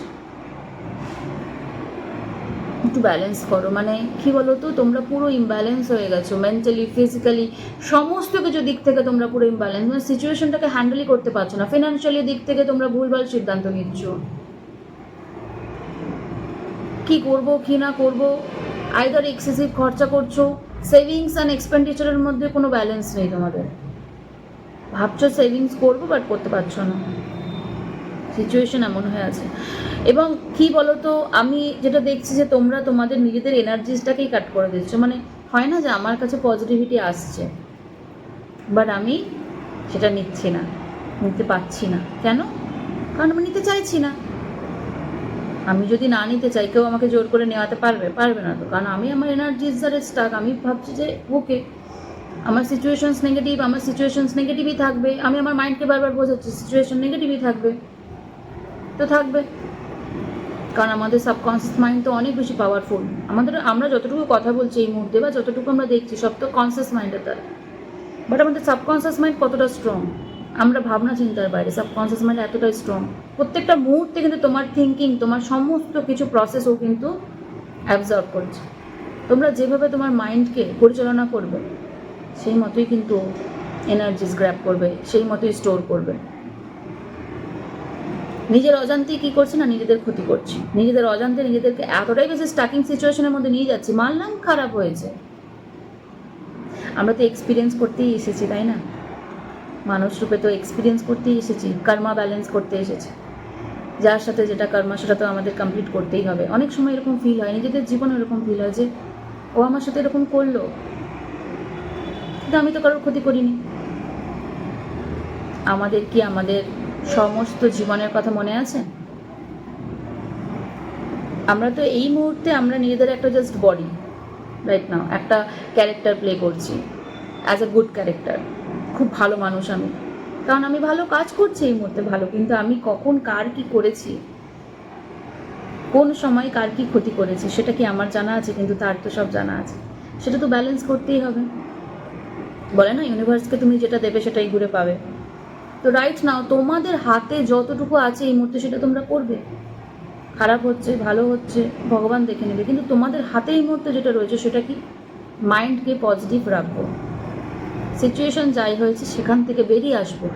একটু ব্যালেন্স করো, মানে কি বলো তো, তোমরা পুরো ইমব্যালেন্স হয়ে গেছো মেন্টালি, ফিজিক্যালি, সমস্ত কিছু দিক থেকে তোমরা পুরো ইমব্যালেন্স, মানে সিচুয়েশনটাকে হ্যান্ডেলই করতে পারছো না। ফিনান্সিয়ালি দিক থেকে তোমরা ভুলভাল সিদ্ধান্ত নিচ্ছ, কি করব কি না করব, আইদার এক্সেসিভ খরচা করছো, সেভিংস অ্যান্ড এক্সপেন্ডিচারের মধ্যে কোনো ব্যালেন্স নেই তোমাদের। ভাবছো সেভিংস করবো বাট করতে পারছো না, সিচুয়েশন এমন হয়ে আছে। এবং কি বলো তো, আমি যেটা দেখছি যে তোমরা তোমাদের নিজেদের এনার্জিসটাকেই কাট করে দিচ্ছ। মানে হয় না যে আমার কাছে পজিটিভিটি আসছে, বাট আমি সেটা নিচ্ছি না, নিতে পারছি না। কেন? কারণ আমি নিতে চাইছি না। আমি যদি না নিতে চাই, কেউ আমাকে জোর করে নেওয়াতে পারবে? পারবে না তো, কারণ আমি আমার এনার্জিস দ্বারা স্টাক। আমি ভাবছি যে ওকে, আমার সিচুয়েশনস নেগেটিভ, আমার সিচুয়েশনস নেগেটিভই থাকবে। আমি আমার মাইন্ডকে বারবার বোঝাচ্ছি সিচুয়েশন নেগেটিভই থাকবে, তো থাকবে। কারণ আমাদের সাবকনসিয়াস মাইন্ড তো অনেক বেশি পাওয়ারফুল। আমরা যতটুকু কথা বলছি এই মুহূর্তে বা যতটুকু আমরা দেখছি, সব তো কনসিয়াস মাইন্ডের দ্বারা। বাট আমাদের সাবকনসিয়াস মাইন্ড কতটা স্ট্রং, আমরা ভাবনা চিন্তার বাইরে, সাবকনসিয়াস মাইন্ড এতটাই স্ট্রং। প্রত্যেকটা মুহূর্তে কিন্তু তোমার থিঙ্কিং, তোমার সমস্ত কিছু প্রসেস ও কিন্তু অ্যাবজর্ব করছে। তোমরা যেভাবে তোমার মাইন্ডকে পরিচালনা করবে, সেই মতোই কিন্তু এনার্জিস গ্র্যাব করবে, সেই মতোই স্টোর করবে। নিজের অজান্তেই কী করছি না, নিজেদের ক্ষতি করছি। নিজেদের অজান্তে নিজেদেরকে এতটাই বেশি স্টাকিং সিচুয়েশনের মধ্যে নিয়ে যাচ্ছি। মানলাম খারাপ হয়েছে, আমরা তো এক্সপিরিয়েন্স করতেই এসেছি, তাই না? মানুষ রূপে তো এক্সপিরিয়েন্স করতেই এসেছি, কর্মা ব্যালেন্স করতে এসেছি। যার সাথে যেটা কর্মা, সেটা তো আমাদের কমপ্লিট করতেই হবে। অনেক সময় এরকম ফিল হয়, নিজেদের জীবনে এরকম ফিল হয় যে ও আমার সাথে এরকম করলো, কিন্তু আমি তো কারোর ক্ষতি করিনি। আমাদের কি আমাদের সমস্ত জীবনের কথা মনে আছে? আমরা তো এই মুহূর্তে আমরা নিজেদের একটা জাস্ট বডি, রাইট নাও একটা ক্যারেক্টার প্লে করছি, অ্যাজ এ গুড ক্যারেক্টার। খুব ভালো মানুষ আমি, কারণ আমি ভালো কাজ করছি এই মুহূর্তে ভালো, কিন্তু আমি কখন কার কি করেছি, কোন সময় কার কি ক্ষতি করেছি, সেটা কি আমার জানা আছে? কিন্তু তার তো সব জানা আছে। সেটা তো ব্যালেন্স করতেই হবে। বলে না, ইউনিভার্সকে তুমি যেটা দেবে সেটাই ঘুরে পাবে। তো রাইট নাও তোমাদের হাতে যতটুকু আছে এই মুহূর্তে সেটা তোমরা করবে। খারাপ হচ্ছে, ভালো হচ্ছে, ভগবান দেখে নেবে, কিন্তু তোমাদের হাতে এই মুহূর্তে যেটা রয়েছে সেটা কি? মাইন্ডকে পজিটিভ রাখবো, সিচুয়েশন যাই হয়েছে সেখান থেকে বেরিয়ে আসবো,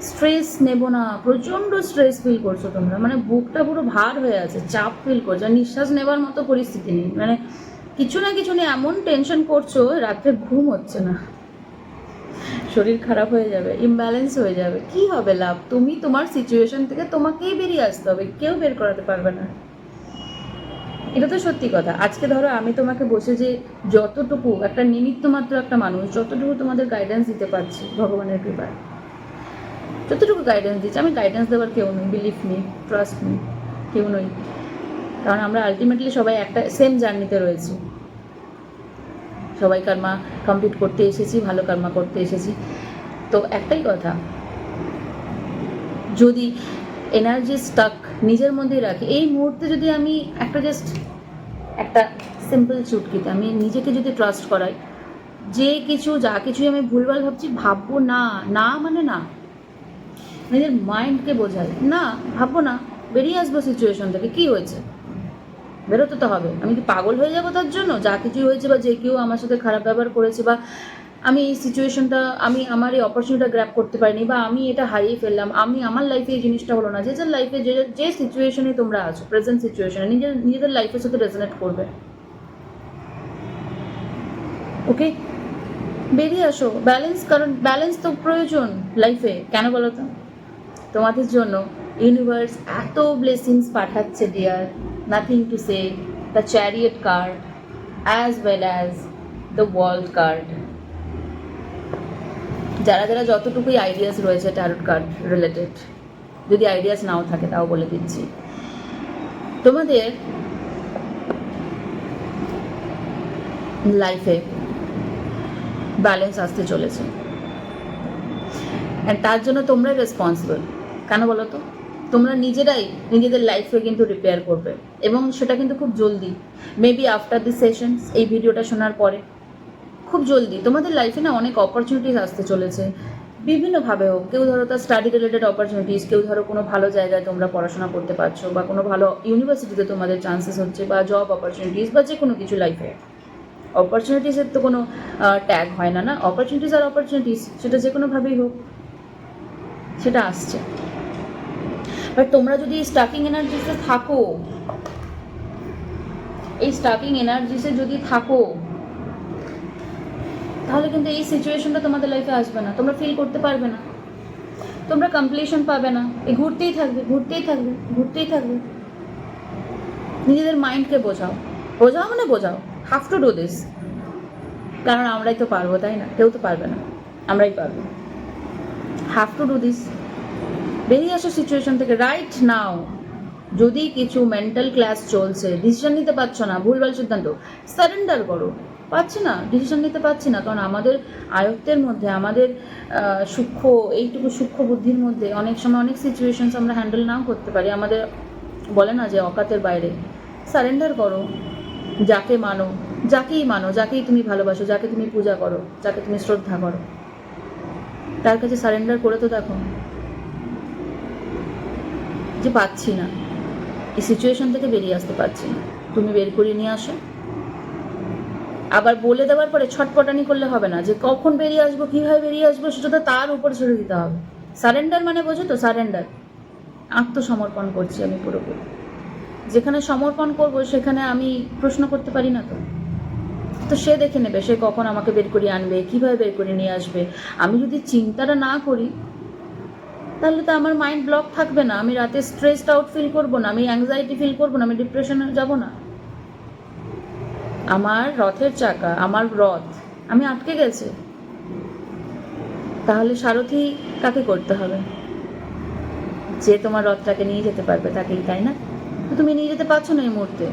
স্ট্রেস নেব না। প্রচণ্ড স্ট্রেস ফিল করছো তোমরা, মানে বুকটা পুরো ভার হয়ে আছে, চাপ ফিল করছো, নিঃশ্বাস নেবার মতো পরিস্থিতি নেই। মানে কিছু না কিছু নিয়ে এমন টেনশন করছো, রাত্রে ঘুম হচ্ছে না, শরীর খারাপ হয়ে যাবে, ইমব্যালেন্স হয়ে যাবে। কি হবে লাভ? তুমি তোমার সিচুয়েশন থেকে তোমাকেই বেরিয়ে আসতে হবে, কেউ বের করাতে পারবে না। এটা তো সত্যি কথা। আজকে ধরো আমি তোমাকে বসে যে যতটুকু একটা নিমিত্ত মাত্র একটা মানুষ, যতটুকু তোমাদের গাইডেন্স দিতে পারছি ভগবানের কৃপায়, যতটুকু গাইডেন্স দিচ্ছি, আমি গাইডেন্স দেওয়ার কেউ নই, বিলিভ মি, ট্রাস্ট মি, কেউ নই। কারণ আমরা আলটিমেটলি সবাই একটা সেম জার্নিতে রয়েছি, সবাই কর্মা কমপ্লিট করতে এসেছি, ভালো কর্মা করতে এসেছি। তো একটাই কথা, যদি এনার্জি স্টাক নিজের মধ্যেই রাখি, এই মুহূর্তে যদি আমি একটা জাস্ট একটা সিম্পল চুটকিতে আমি নিজেকে যদি ট্রাস্ট করাই, যে কিছু যা কিছুই আমি ভুলভাল ভাবছি, ভাববো না, না মানে না, নিজের মাইন্ডকে বোঝাই না, ভাববো না, বেরিয়ে আসবো সিচুয়েশন থেকে। কি হয়েছে? বেরোতে তো হবে। আমি কি পাগল হয়ে যাবো তার জন্য? যা কিছুই হয়েছে বা যে কেউ আমার সাথে খারাপ ব্যবহার করেছে, বা আমি এই সিচুয়েশনটা, আমি আমার এই অপরচুনিটিটা গ্র্যাব করতে পারিনি, বা আমি এটা হারিয়ে ফেললাম, আমি আমার লাইফে এই জিনিসটা হলো না। যে যার লাইফে যে সিচুয়েশনে তোমরা আছো, প্রেজেন্ট সিচুয়েশনে, নিজেদের লাইফের সাথে রেজোনেট করবে। ওকে, বেরিয়ে আসো, ব্যালেন্স, কারণ ব্যালেন্স তো প্রয়োজন লাইফে। কেন বলো তো? তোমাদের জন্য ইউনিভার্স এত ব্লেসিংস পাঠাচ্ছে dear, nothing to say. The chariot card as well as the world card. যারা যারা যতটুকুই আইডিয়াস রয়েছে ট্যারোট কার্ড রিলেটেড, যদি আইডিয়াস নাও থাকে তাও বলে দিচ্ছি, তোমাদের লাইফে ব্যালেন্স আসতে চলেছে, অ্যান্ড তার জন্য তোমরাই রেসপন্সিবল। কেন বলো তো? তোমরা নিজেরাই নিজেদের লাইফকে কিন্তু রিপেয়ার করবে, এবং সেটা কিন্তু খুব জলদি, মেবি আফটার দিস সেশনস, এই ভিডিওটা শোনার পরে খুব জলদি তোমাদের লাইফে না অনেক অপরচুনিটিস আসতে চলেছে, বিভিন্নভাবে হোক। কেউ ধরো তার স্টাডি রিলেটেড অপরচুনিটিস, কেউ ধরো কোনো ভালো জায়গায় তোমরা পড়াশোনা করতে পারছো, বা কোনো ভালো ইউনিভার্সিটিতে তোমাদের চান্সেস হচ্ছে, বা জব অপরচুনিটিস, বা যে কোনো কিছু লাইফে। অপরচুনিটিসের তো কোনো ট্যাগ হয় না, না, অপরচুনিটিস আর অপরচুনিটিস, সেটা যে কোনোভাবেই হোক সেটা আসছে। বাট তোমরা যদি স্টাকিং এনার্জিসে থাকো, এই স্টাকিং এনার্জিসে যদি থাকো, তাহলে কিন্তু এই সিচুয়েশনটা তোমাদের লাইফে আসবে না, তোমরা ফিল করতে পারবে না, তোমরা কমপ্লিশন পাবে না, এই ঘুরতেই থাকবে ঘুরতেই থাকবে ঘুরতেই থাকবে। নিজেদের মাইন্ডকে বোঝাও, বোঝাও মানে বোঝাও, হ্যাভ টু ডু দিস, কারণ আমরাই তো পারবো, তাই না? কেউ তো পারবে না, আমরাই পারবো। Have to do this. বেরিয়ে আসো সিচুয়েশন থেকে রাইট নাও। যদি কিছু মেন্টাল ক্লাস চলছে, ডিসিশন নিতে পারছো না, ভুলভাল সিদ্ধান্ত, সারেন্ডার করো। পাচ্ছি না, ডিসিশন নিতে পারছি না, কারণ আমাদের আয়ত্তের মধ্যে, আমাদের সূক্ষ্ম, এইটুকু সূক্ষ্ম বুদ্ধির মধ্যে অনেক সময় অনেক সিচুয়েশনস আমরা হ্যান্ডেল নাও করতে পারি, আমাদের বলে না যে অকাতের বাইরে। সারেন্ডার করো, যাকে মানো, যাকেই মানো, যাকেই তুমি ভালোবাসো, যাকে তুমি পূজা করো, যাকে তুমি শ্রদ্ধা করো, তার কাছে সারেন্ডার করে তো দেখো যে পাচ্ছি না, এই সিচুয়েশন থেকে বেরিয়ে আসতে পারছি না, তুমি বের করে নিয়ে আসো। আবার বলে দেওয়ার পরে ছটপটানি করলে হবে না, যে কখন বেরিয়ে আসবো, কীভাবে বেরিয়ে আসবো, সেটা তো তার উপর ছেড়ে দিতে হবে। সারেন্ডার মানে বোঝো তো, সারেন্ডার, আত্মসমর্পণ করছি আমি পুরোপুরি। যেখানে সমর্পণ করব সেখানে আমি প্রশ্ন করতে পারি না, তো সে দেখে নেবে সে কখন আমাকে বের করে আনবে, কীভাবে বের করে নিয়ে আসবে। আমি যদি চিন্তাটা না করি, তাহলে তো আমার মাইন্ড ব্লক থাকবে না, আমি রাতে স্ট্রেসড আউট ফিল করবো না, আমি অ্যাংজাইটি ফিল করবো না, আমি ডিপ্রেশনে যাব না। আমার রথের চাকা, আমার রথ, আমি আটকে গেছে, তাহলে সারথি কাকে করতে হবে? যে তোমার রথটাকে নিয়ে যেতে পারবে তাকেই, তাই না? তুমি নিয়ে যেতে পারছো না এই মুহূর্তে,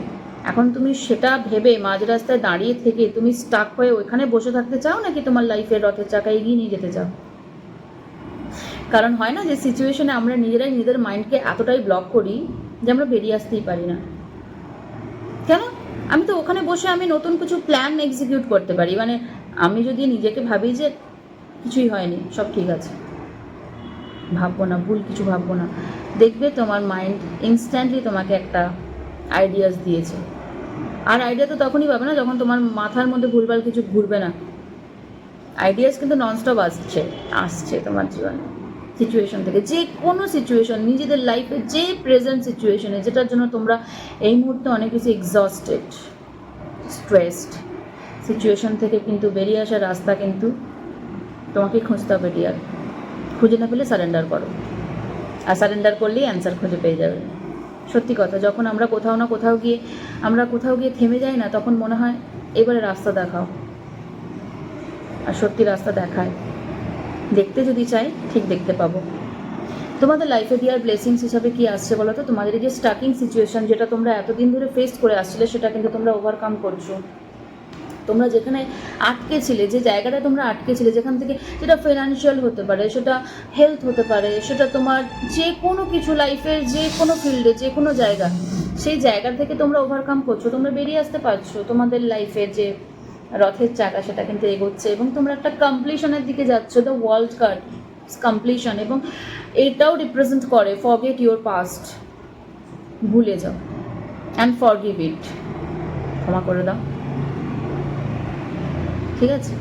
এখন তুমি সেটা ভেবে মাঝ রাস্তায় দাঁড়িয়ে থেকে তুমি স্টাক হয়ে ওইখানে বসে থাকতে চাও, নাকি তোমার লাইফের রথের চাকা এগিয়ে নিয়ে যেতে চাও? কারণ হয় না যে সিচুয়েশনে আমরা নিজেরাই নিজেদের মাইন্ডকে এতটাই ব্লক করি যে আমরা বেরিয়ে আসতেই পারি না। কেন? আমি তো ওখানে বসে আমি নতুন কিছু প্ল্যান এক্সিকিউট করতে পারি, মানে আমি যদি নিজেকে ভাবি যে কিছুই হয়নি, সব ঠিক আছে, ভাববো না, ভুল কিছু ভাববো না, দেখবে তোমার মাইন্ড ইনস্ট্যান্টলি তোমাকে একটা আইডিয়াস দিয়েছে। আর আইডিয়া তো তখনই পাবে না যখন তোমার মাথার মধ্যে ভুলভাল কিছু ঘুরবে না। আইডিয়াস কিন্তু ননস্টপ আসছে তোমার জীবনে, সিচুয়েশন থেকে, যে কোনো সিচুয়েশন, নিজেদের লাইফে যে প্রেজেন্ট সিচুয়েশনে, যেটার জন্য তোমরা এই মুহূর্তে অনেক বেশি এক্সস্টেড, স্ট্রেসড, সিচুয়েশন থেকে কিন্তু বেরিয়ে আসার রাস্তা কিন্তু তোমাকে খুঁজতে হবে ডিয়ার। খুঁজে না পেলে সারেন্ডার করো, আর সারেন্ডার করলেই অ্যান্সার খুঁজে পেয়ে যাবে। সত্যি কথা, যখন আমরা কোথাও গিয়ে থেমে যাই না, তখন মনে হয় এবারে রাস্তা দেখাও, আর সত্যি রাস্তা দেখায়। দেখতে যদি চাই ঠিক দেখতে পাবো। তোমাদের লাইফে ডিয়ার ব্লেসিংস হিসাবে কি আসছে বলো তো? তোমাদের এই যে স্টাকিং সিচুয়েশন, যেটা তোমরা এতদিন ধরে ফেস করে আসছিলে, সেটা কিন্তু তোমরা ওভারকাম করছো। তোমরা যেখানে আটকে ছিলে, যে জায়গাটা তোমরা আটকে ছিলে, যেখান থেকে, সেটা ফিনান্সিয়াল হতে পারে, সেটা হেলথ হতে পারে, সেটা তোমার যে কোনো কিছু, লাইফের যে কোনো ফিল্ডে, যে কোনো জায়গা, সেই জায়গা থেকে তোমরা ওভারকাম করছো, তোমরা বেরিয়ে আসতে পারছো। তোমাদের লাইফের যে রথের চাকা সেটা কিন্তু এগোচ্ছে, এবং তোমরা একটা কমপ্লিশনের দিকে যাচ্ছ। দ্য ওয়ার্ল্ড কার্ড কমপ্লিশন, এবং এটাও রিপ্রেজেন্ট করে ফরগেট ইউর পাস্ট, ভুলে যাও, অ্যান্ড ফরগিভ ইট, ক্ষমা করে দাও, ঠিক আছে?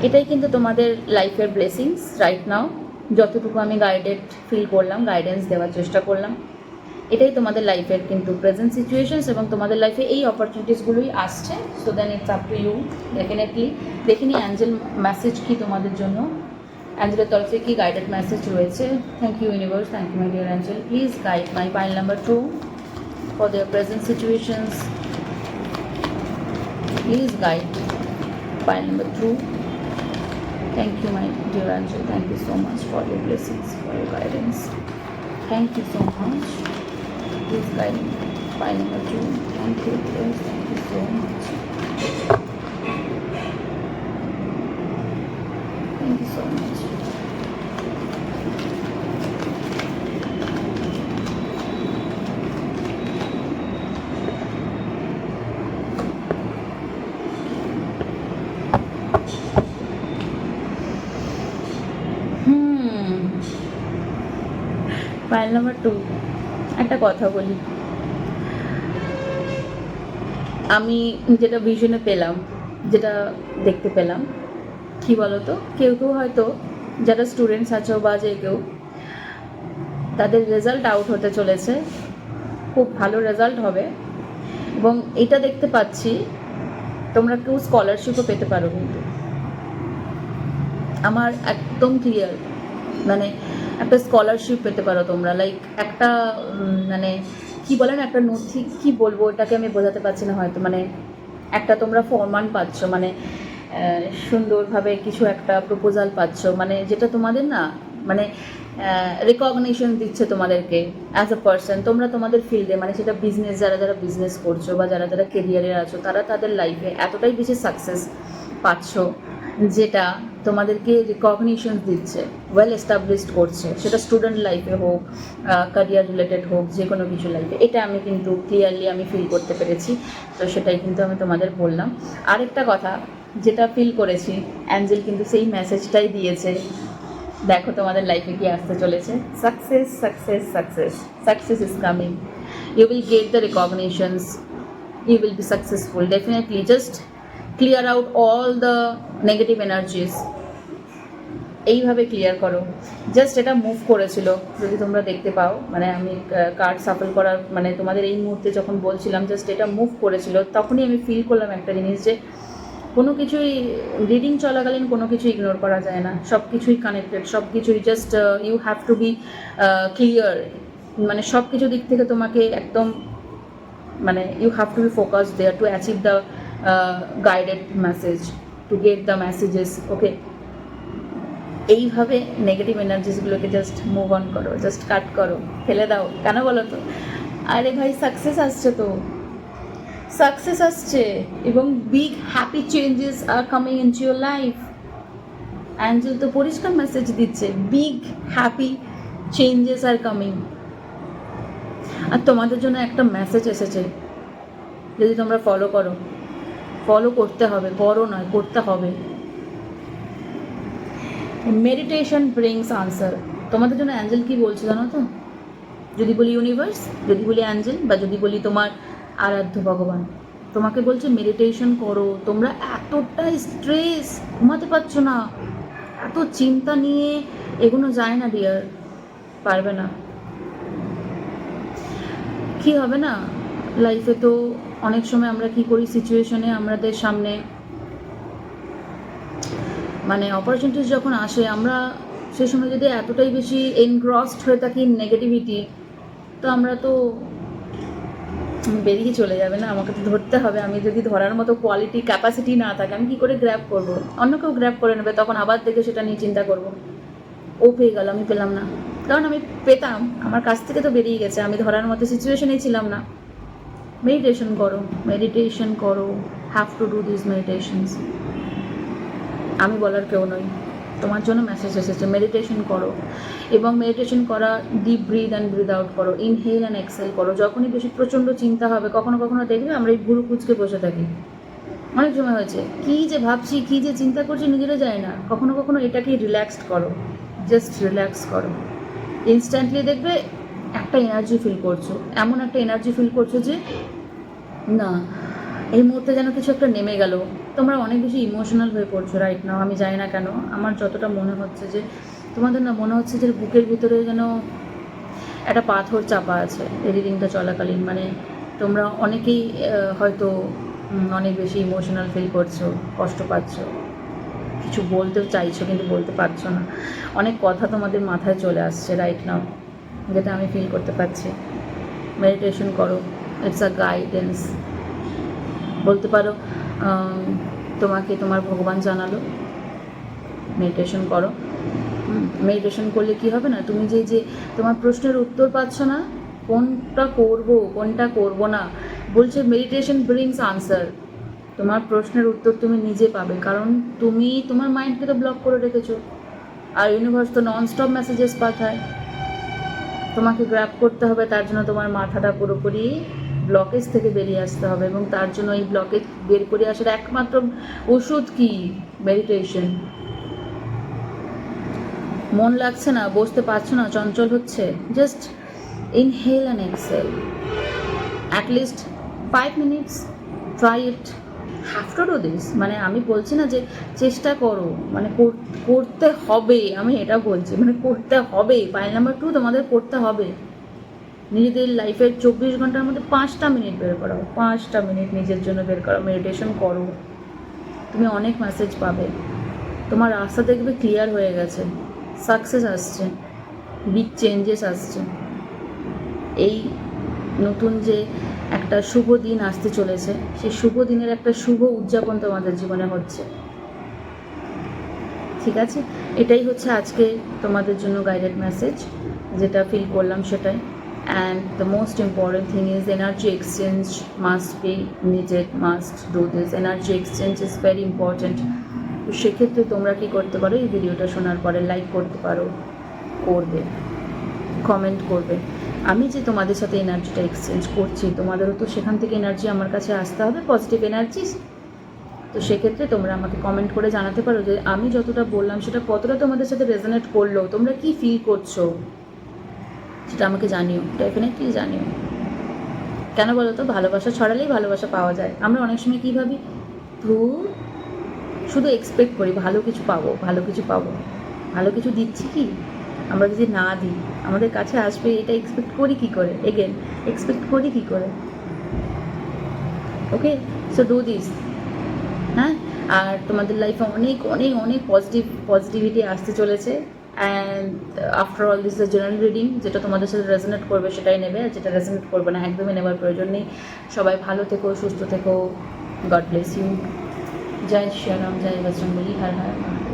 এটাই কিন্তু তোমাদের লাইফের ব্লেসিংস রাইট নাও। যতটুকু আমি গাইডেড ফিল করলাম, গাইডেন্স দেওয়ার চেষ্টা করলাম, এটাই তোমাদের লাইফের কিন্তু প্রেজেন্ট সিচুয়েশনস, এবং তোমাদের লাইফে এই অপরচুনিটিসগুলোই আসছে। So then it's up to you. Definitely দেখিনি অ্যাঞ্জেল মেসেজ কি তোমাদের জন্য, অ্যাঞ্জেলের তরফে কি গাইডেড মেসেজ রয়েছে। Thank you universe, thank you my dear angel. Please guide my pile number 2 for their present situations. Please guide pile number 2. Thank you my dear angel, thank you so much for your blessings, for your guidance, thank you so much. Please guide me, pile number 2. Thank you dears, thank you so much, thank you so much. Pile number 2, একটা কথা বলি। আমি যেটা ভিশনে পেলাম, যেটা দেখতে পেলাম, কি বলতো, কেউ কেউ হয়তো যারা স্টুডেন্টস আছো বা যে কেউ, তাদের রেজাল্ট আউট হতে চলেছে, খুব ভালো রেজাল্ট হবে, এবং এটা দেখতে পাচ্ছি তোমরা কেউ স্কলারশিপও পেতে পারো। কিন্তু আমার একদম ক্লিয়ার, মানে একটা স্কলারশিপ পেতে পারো তোমরা, লাইক একটা মানে কি বলে না, একটা নথি, কি বলবো এটাকে আমি বোঝাতে পারছি না হয়তো, মানে একটা তোমরা ফরমান পাচ্ছ, মানে সুন্দরভাবে কিছু একটা প্রপোজাল পাচ্ছ, মানে যেটা তোমাদের না, মানে রেকগনিশন দিচ্ছে তোমাদেরকে অ্যাজ আ পার্সন। তোমরা তোমাদের ফিল্ডে, মানে সেটা বিজনেস, যারা যারা বিজনেস করছো বা যারা যারা কেরিয়ারে আছো, তারা তাদের লাইফে এতটাই বেশি সাকসেস পাচ্ছ, যেটা তোমাদেরকে রিকগনিশন দিচ্ছে, ওয়েল এস্টাবলিশড করছে, সেটা স্টুডেন্ট লাইফে হোক, ক্যারিয়ার রিলেটেড হোক, যে কোনো কিছু লাইফে। এটা আমি কিন্তু ক্লিয়ারলি আমি ফিল করতে পেরেছি, তো সেটাই কিন্তু আমি তোমাদের বললাম। আরেকটা কথা যেটা ফিল করেছি, অ্যাঞ্জেল কিন্তু সেই মেসেজটাই দিয়েছে, দেখো তোমাদের লাইফে কি আসতে চলেছে, success success success, success is coming, you will get the recognitions, you will be successful definitely. Just clear out all the negative energies, এইভাবে ক্লিয়ার করো। জাস্ট এটা মুভ করেছিল, যদি তোমরা দেখতে পাও, মানে আমি কার্ড সাফল করার, মানে তোমাদের এই মুহূর্তে যখন বলছিলাম, জাস্ট এটা মুভ করেছিল, তখনই আমি ফিল করলাম একটা জিনিস, যে কোনো কিছুই রিডিং চলাকালীন কোনো কিছু ইগনোর করা যায় না, সব কিছুই কানেক্টেড, সব কিছুই just you have to be clear, মানে সব কিছু দিক থেকে তোমাকে একদম, মানে you have to be focus there to achieve the guided message, to get the messages. Okay, এইভাবে নেগেটিভ এনার্জিসগুলোকে জাস্ট মুভ অন করো, জাস্ট কাট করো, ফেলে দাও। কেন বলো তো? আরে ভাই, সাকসেস আসছে তো, সাকসেস আসছে, এবং big happy changes are coming in to your life. Angel তো পরিষ্কার মেসেজ দিচ্ছে, big happy changes are coming. আর তোমাদের জন্য একটা মেসেজ এসেছে, যদি তোমরা ফলো করো, ফলো করতে হবে, করো নয়, করতে হবে। Meditation brings answer. তোমাদের জন্য অ্যাঞ্জেল কি বলছে জানো তো? যদি বলি ইউনিভার্স, যদি বলি অ্যাঞ্জেল, বা যদি বলি তোমার আরাধ্য ভগবান, তোমাকে বলছে মেডিটেশন করো। তোমরা এতটা স্ট্রেস, ঘুমাতে পারছো না, এত চিন্তা নিয়ে এগুলো যায় না ডিয়ার, পারবে না। কি হবে না, লাইফে তো অনেক সময় আমরা কি করি, সিচুয়েশনে আমাদের সামনে, মানে অপরচুনিটিস যখন আসে, আমরা সে সময় যদি এতটাই বেশি এনগ্রসড হয়ে থাকি নেগেটিভিটি, তো আমরা তো বেরিয়ে চলে যাবে না, আমাকে তো ধরতে হবে। আমি যদি ধরার মতো কোয়ালিটি ক্যাপাসিটি না থাকে, আমি কী করে গ্র্যাব করব? অন্য কেউ গ্র্যাব করে নেবে, তখন আবার থেকে সেটা নিয়ে চিন্তা করব, ও পেয়ে গেল, আমি পেলাম না। কারণ আমি পেতাম, আমার কাছ থেকে তো বেরিয়ে গেছে, আমি ধরার মতো সিচুয়েশনেই ছিলাম না। মেডিটেশন করো, মেডিটেশন করো, have to do this meditations. আমি বলার কেউ নই, তোমার জন্য মেসেজ এসেছে, মেডিটেশন করো। এবং মেডিটেশন করা, deep breath and breath out করো, ইনহেল অ্যান্ড এক্সেল করো। যখনই বেশি প্রচণ্ড চিন্তা হবে, কখনো কখনো দেখবে আমরা এই ভুরু কুচকে বসে থাকি, অনেক সময় হয়েছে, কী যে ভাবছি, কী যে চিন্তা করছি, নিজেরা যায় না। কখনো কখনো এটাকেই রিল্যাক্সড করো, জাস্ট রিল্যাক্স করো, ইনস্ট্যান্টলি দেখবে একটা এনার্জি ফিল করছো, এমন একটা এনার্জি ফিল করছো যে না, এই মুহূর্তে যেন কিছু একটা নেমে গেল। তোমরা অনেক বেশি ইমোশনাল হয়ে পড়ছো রাইট নাও, আমি জানি না কেন, আমার যতটা মনে হচ্ছে যে তোমাদের না মনে হচ্ছে যে বুকের ভিতরে যেন একটা পাথর চাপা আছে এই রিডিংটা চলাকালীন। মানে তোমরা অনেকেই হয়তো অনেক বেশি ইমোশনাল ফিল করছো, কষ্ট পাচ্ছ, কিছু বলতেও চাইছো কিন্তু বলতে পারছো না, অনেক কথা তোমাদের মাথায় চলে আসছে রাইট নাও, যেটা আমি ফিল করতে পারছি। মেডিটেশন করো, ইটস আ গাইডেন্স, বলতে পারো তোমাকে তোমার ভগবান জানালো, মেডিটেশন করো। মেডিটেশন করলে কি হবে না, তুমি যে তোমার প্রশ্নের উত্তর পাচ্ছ না, কোনটা করব কোনটা করব না, বলছে মেডিটেশন ব্রিংস আনসার। তোমার প্রশ্নের উত্তর তুমি নিজে পাবে, কারণ তুমি তোমার মাইন্ডকে তো ব্লক করে রেখেছো, আর ইউনিভার্স তো ননস্টপ মেসেজেস পাঠায়। তোমাকে গ্র্যাব করতে হবে, তার জন্য তোমার মাথাটা পুরোপুরি ব্লকেজ থেকে বেরিয়ে আসতে হবে, এবং তার জন্য এই ব্লকেজ বের করে আসার একমাত্র ওষুধ কি? মেডিটেশন। মন লাগছে না, বসতে পারছো না, চঞ্চল হচ্ছে, just inhale and exhale, at least 5 minutes, try it, have to do this. মানে আমি বলছি না যে চেষ্টা করো, মানে করতে হবে, আমি এটা বলছি, মানে করতে হবে। পাইল নাম্বার 2 তোমাদের করতে হবে। নিজেদের লাইফের 24 ঘন্টার মধ্যে 5টা মিনিট বের করো, 5টা মিনিট নিজের জন্য বের করো, মেডিটেশন করো, তুমি অনেক মেসেজ পাবে, তোমার রাস্তা দেখবে ক্লিয়ার হয়ে গেছে, সাকসেস আসছে, বিগ চেঞ্জেস আসছে। এই নতুন যে একটা শুভ দিন আসতে চলেছে, সেই শুভ দিনের একটা শুভ উদযাপন তোমাদের জীবনে হচ্ছে, ঠিক আছে? এটাই হচ্ছে আজকে তোমাদের জন্য গাইডেড মেসেজ, যেটা ফিল করলাম সেটাই। And the most important thing is energy exchange must be needed, must do this. Energy exchange is very important. তো সেক্ষেত্রে তোমরা কী করতে পারো, এই ভিডিওটা শোনার পরে লাইক করতে পারো, করবে, কমেন্ট করবে। আমি যে তোমাদের সাথে এনার্জিটা এক্সচেঞ্জ করছি, তোমাদেরও তো সেখান থেকে এনার্জি আমার কাছে আসতে হবে, পজিটিভ এনার্জি। তো সেক্ষেত্রে তোমরা আমাকে কমেন্ট করে জানাতে পারো যে আমি যতটা বললাম সেটা কতটা তোমাদের সাথে রেজোনেট করলো, তোমরা কি ফিল করছো সেটা আমাকে জানিও, ডেফিনেটলি জানিও। কেন বলো তো, ভালোবাসা ছড়ালেই ভালোবাসা পাওয়া যায়। আমরা অনেক সময় কী ভাবি, তো শুধু এক্সপেক্ট করি ভালো কিছু পাবো, ভালো কিছু পাবো, ভালো কিছু দিচ্ছি কি? আমরা যদি না দিই আমাদের কাছে আসবে, এটা এক্সপেক্ট করি কী করে? এগেন এক্সপেক্ট করি কী করে? ওকে, সো ডু দিস। হ্যাঁ, আর তোমাদের লাইফে অনেক অনেক অনেক পজিটিভিটি আসতে চলেছে। And after all this is general reading, যেটা তোমাদের সাথে রেজোনেট করবে সেটাই নেবে, আর যেটা রেজোনেট করবে না একদমই নেবার প্রয়োজন নেই। সবাই ভালো থেকো, সুস্থ থেকো, গড ব্লেস ইউ। জয় শ্রীরাম, জয় বজরংবলী, হর হর মহাদেব।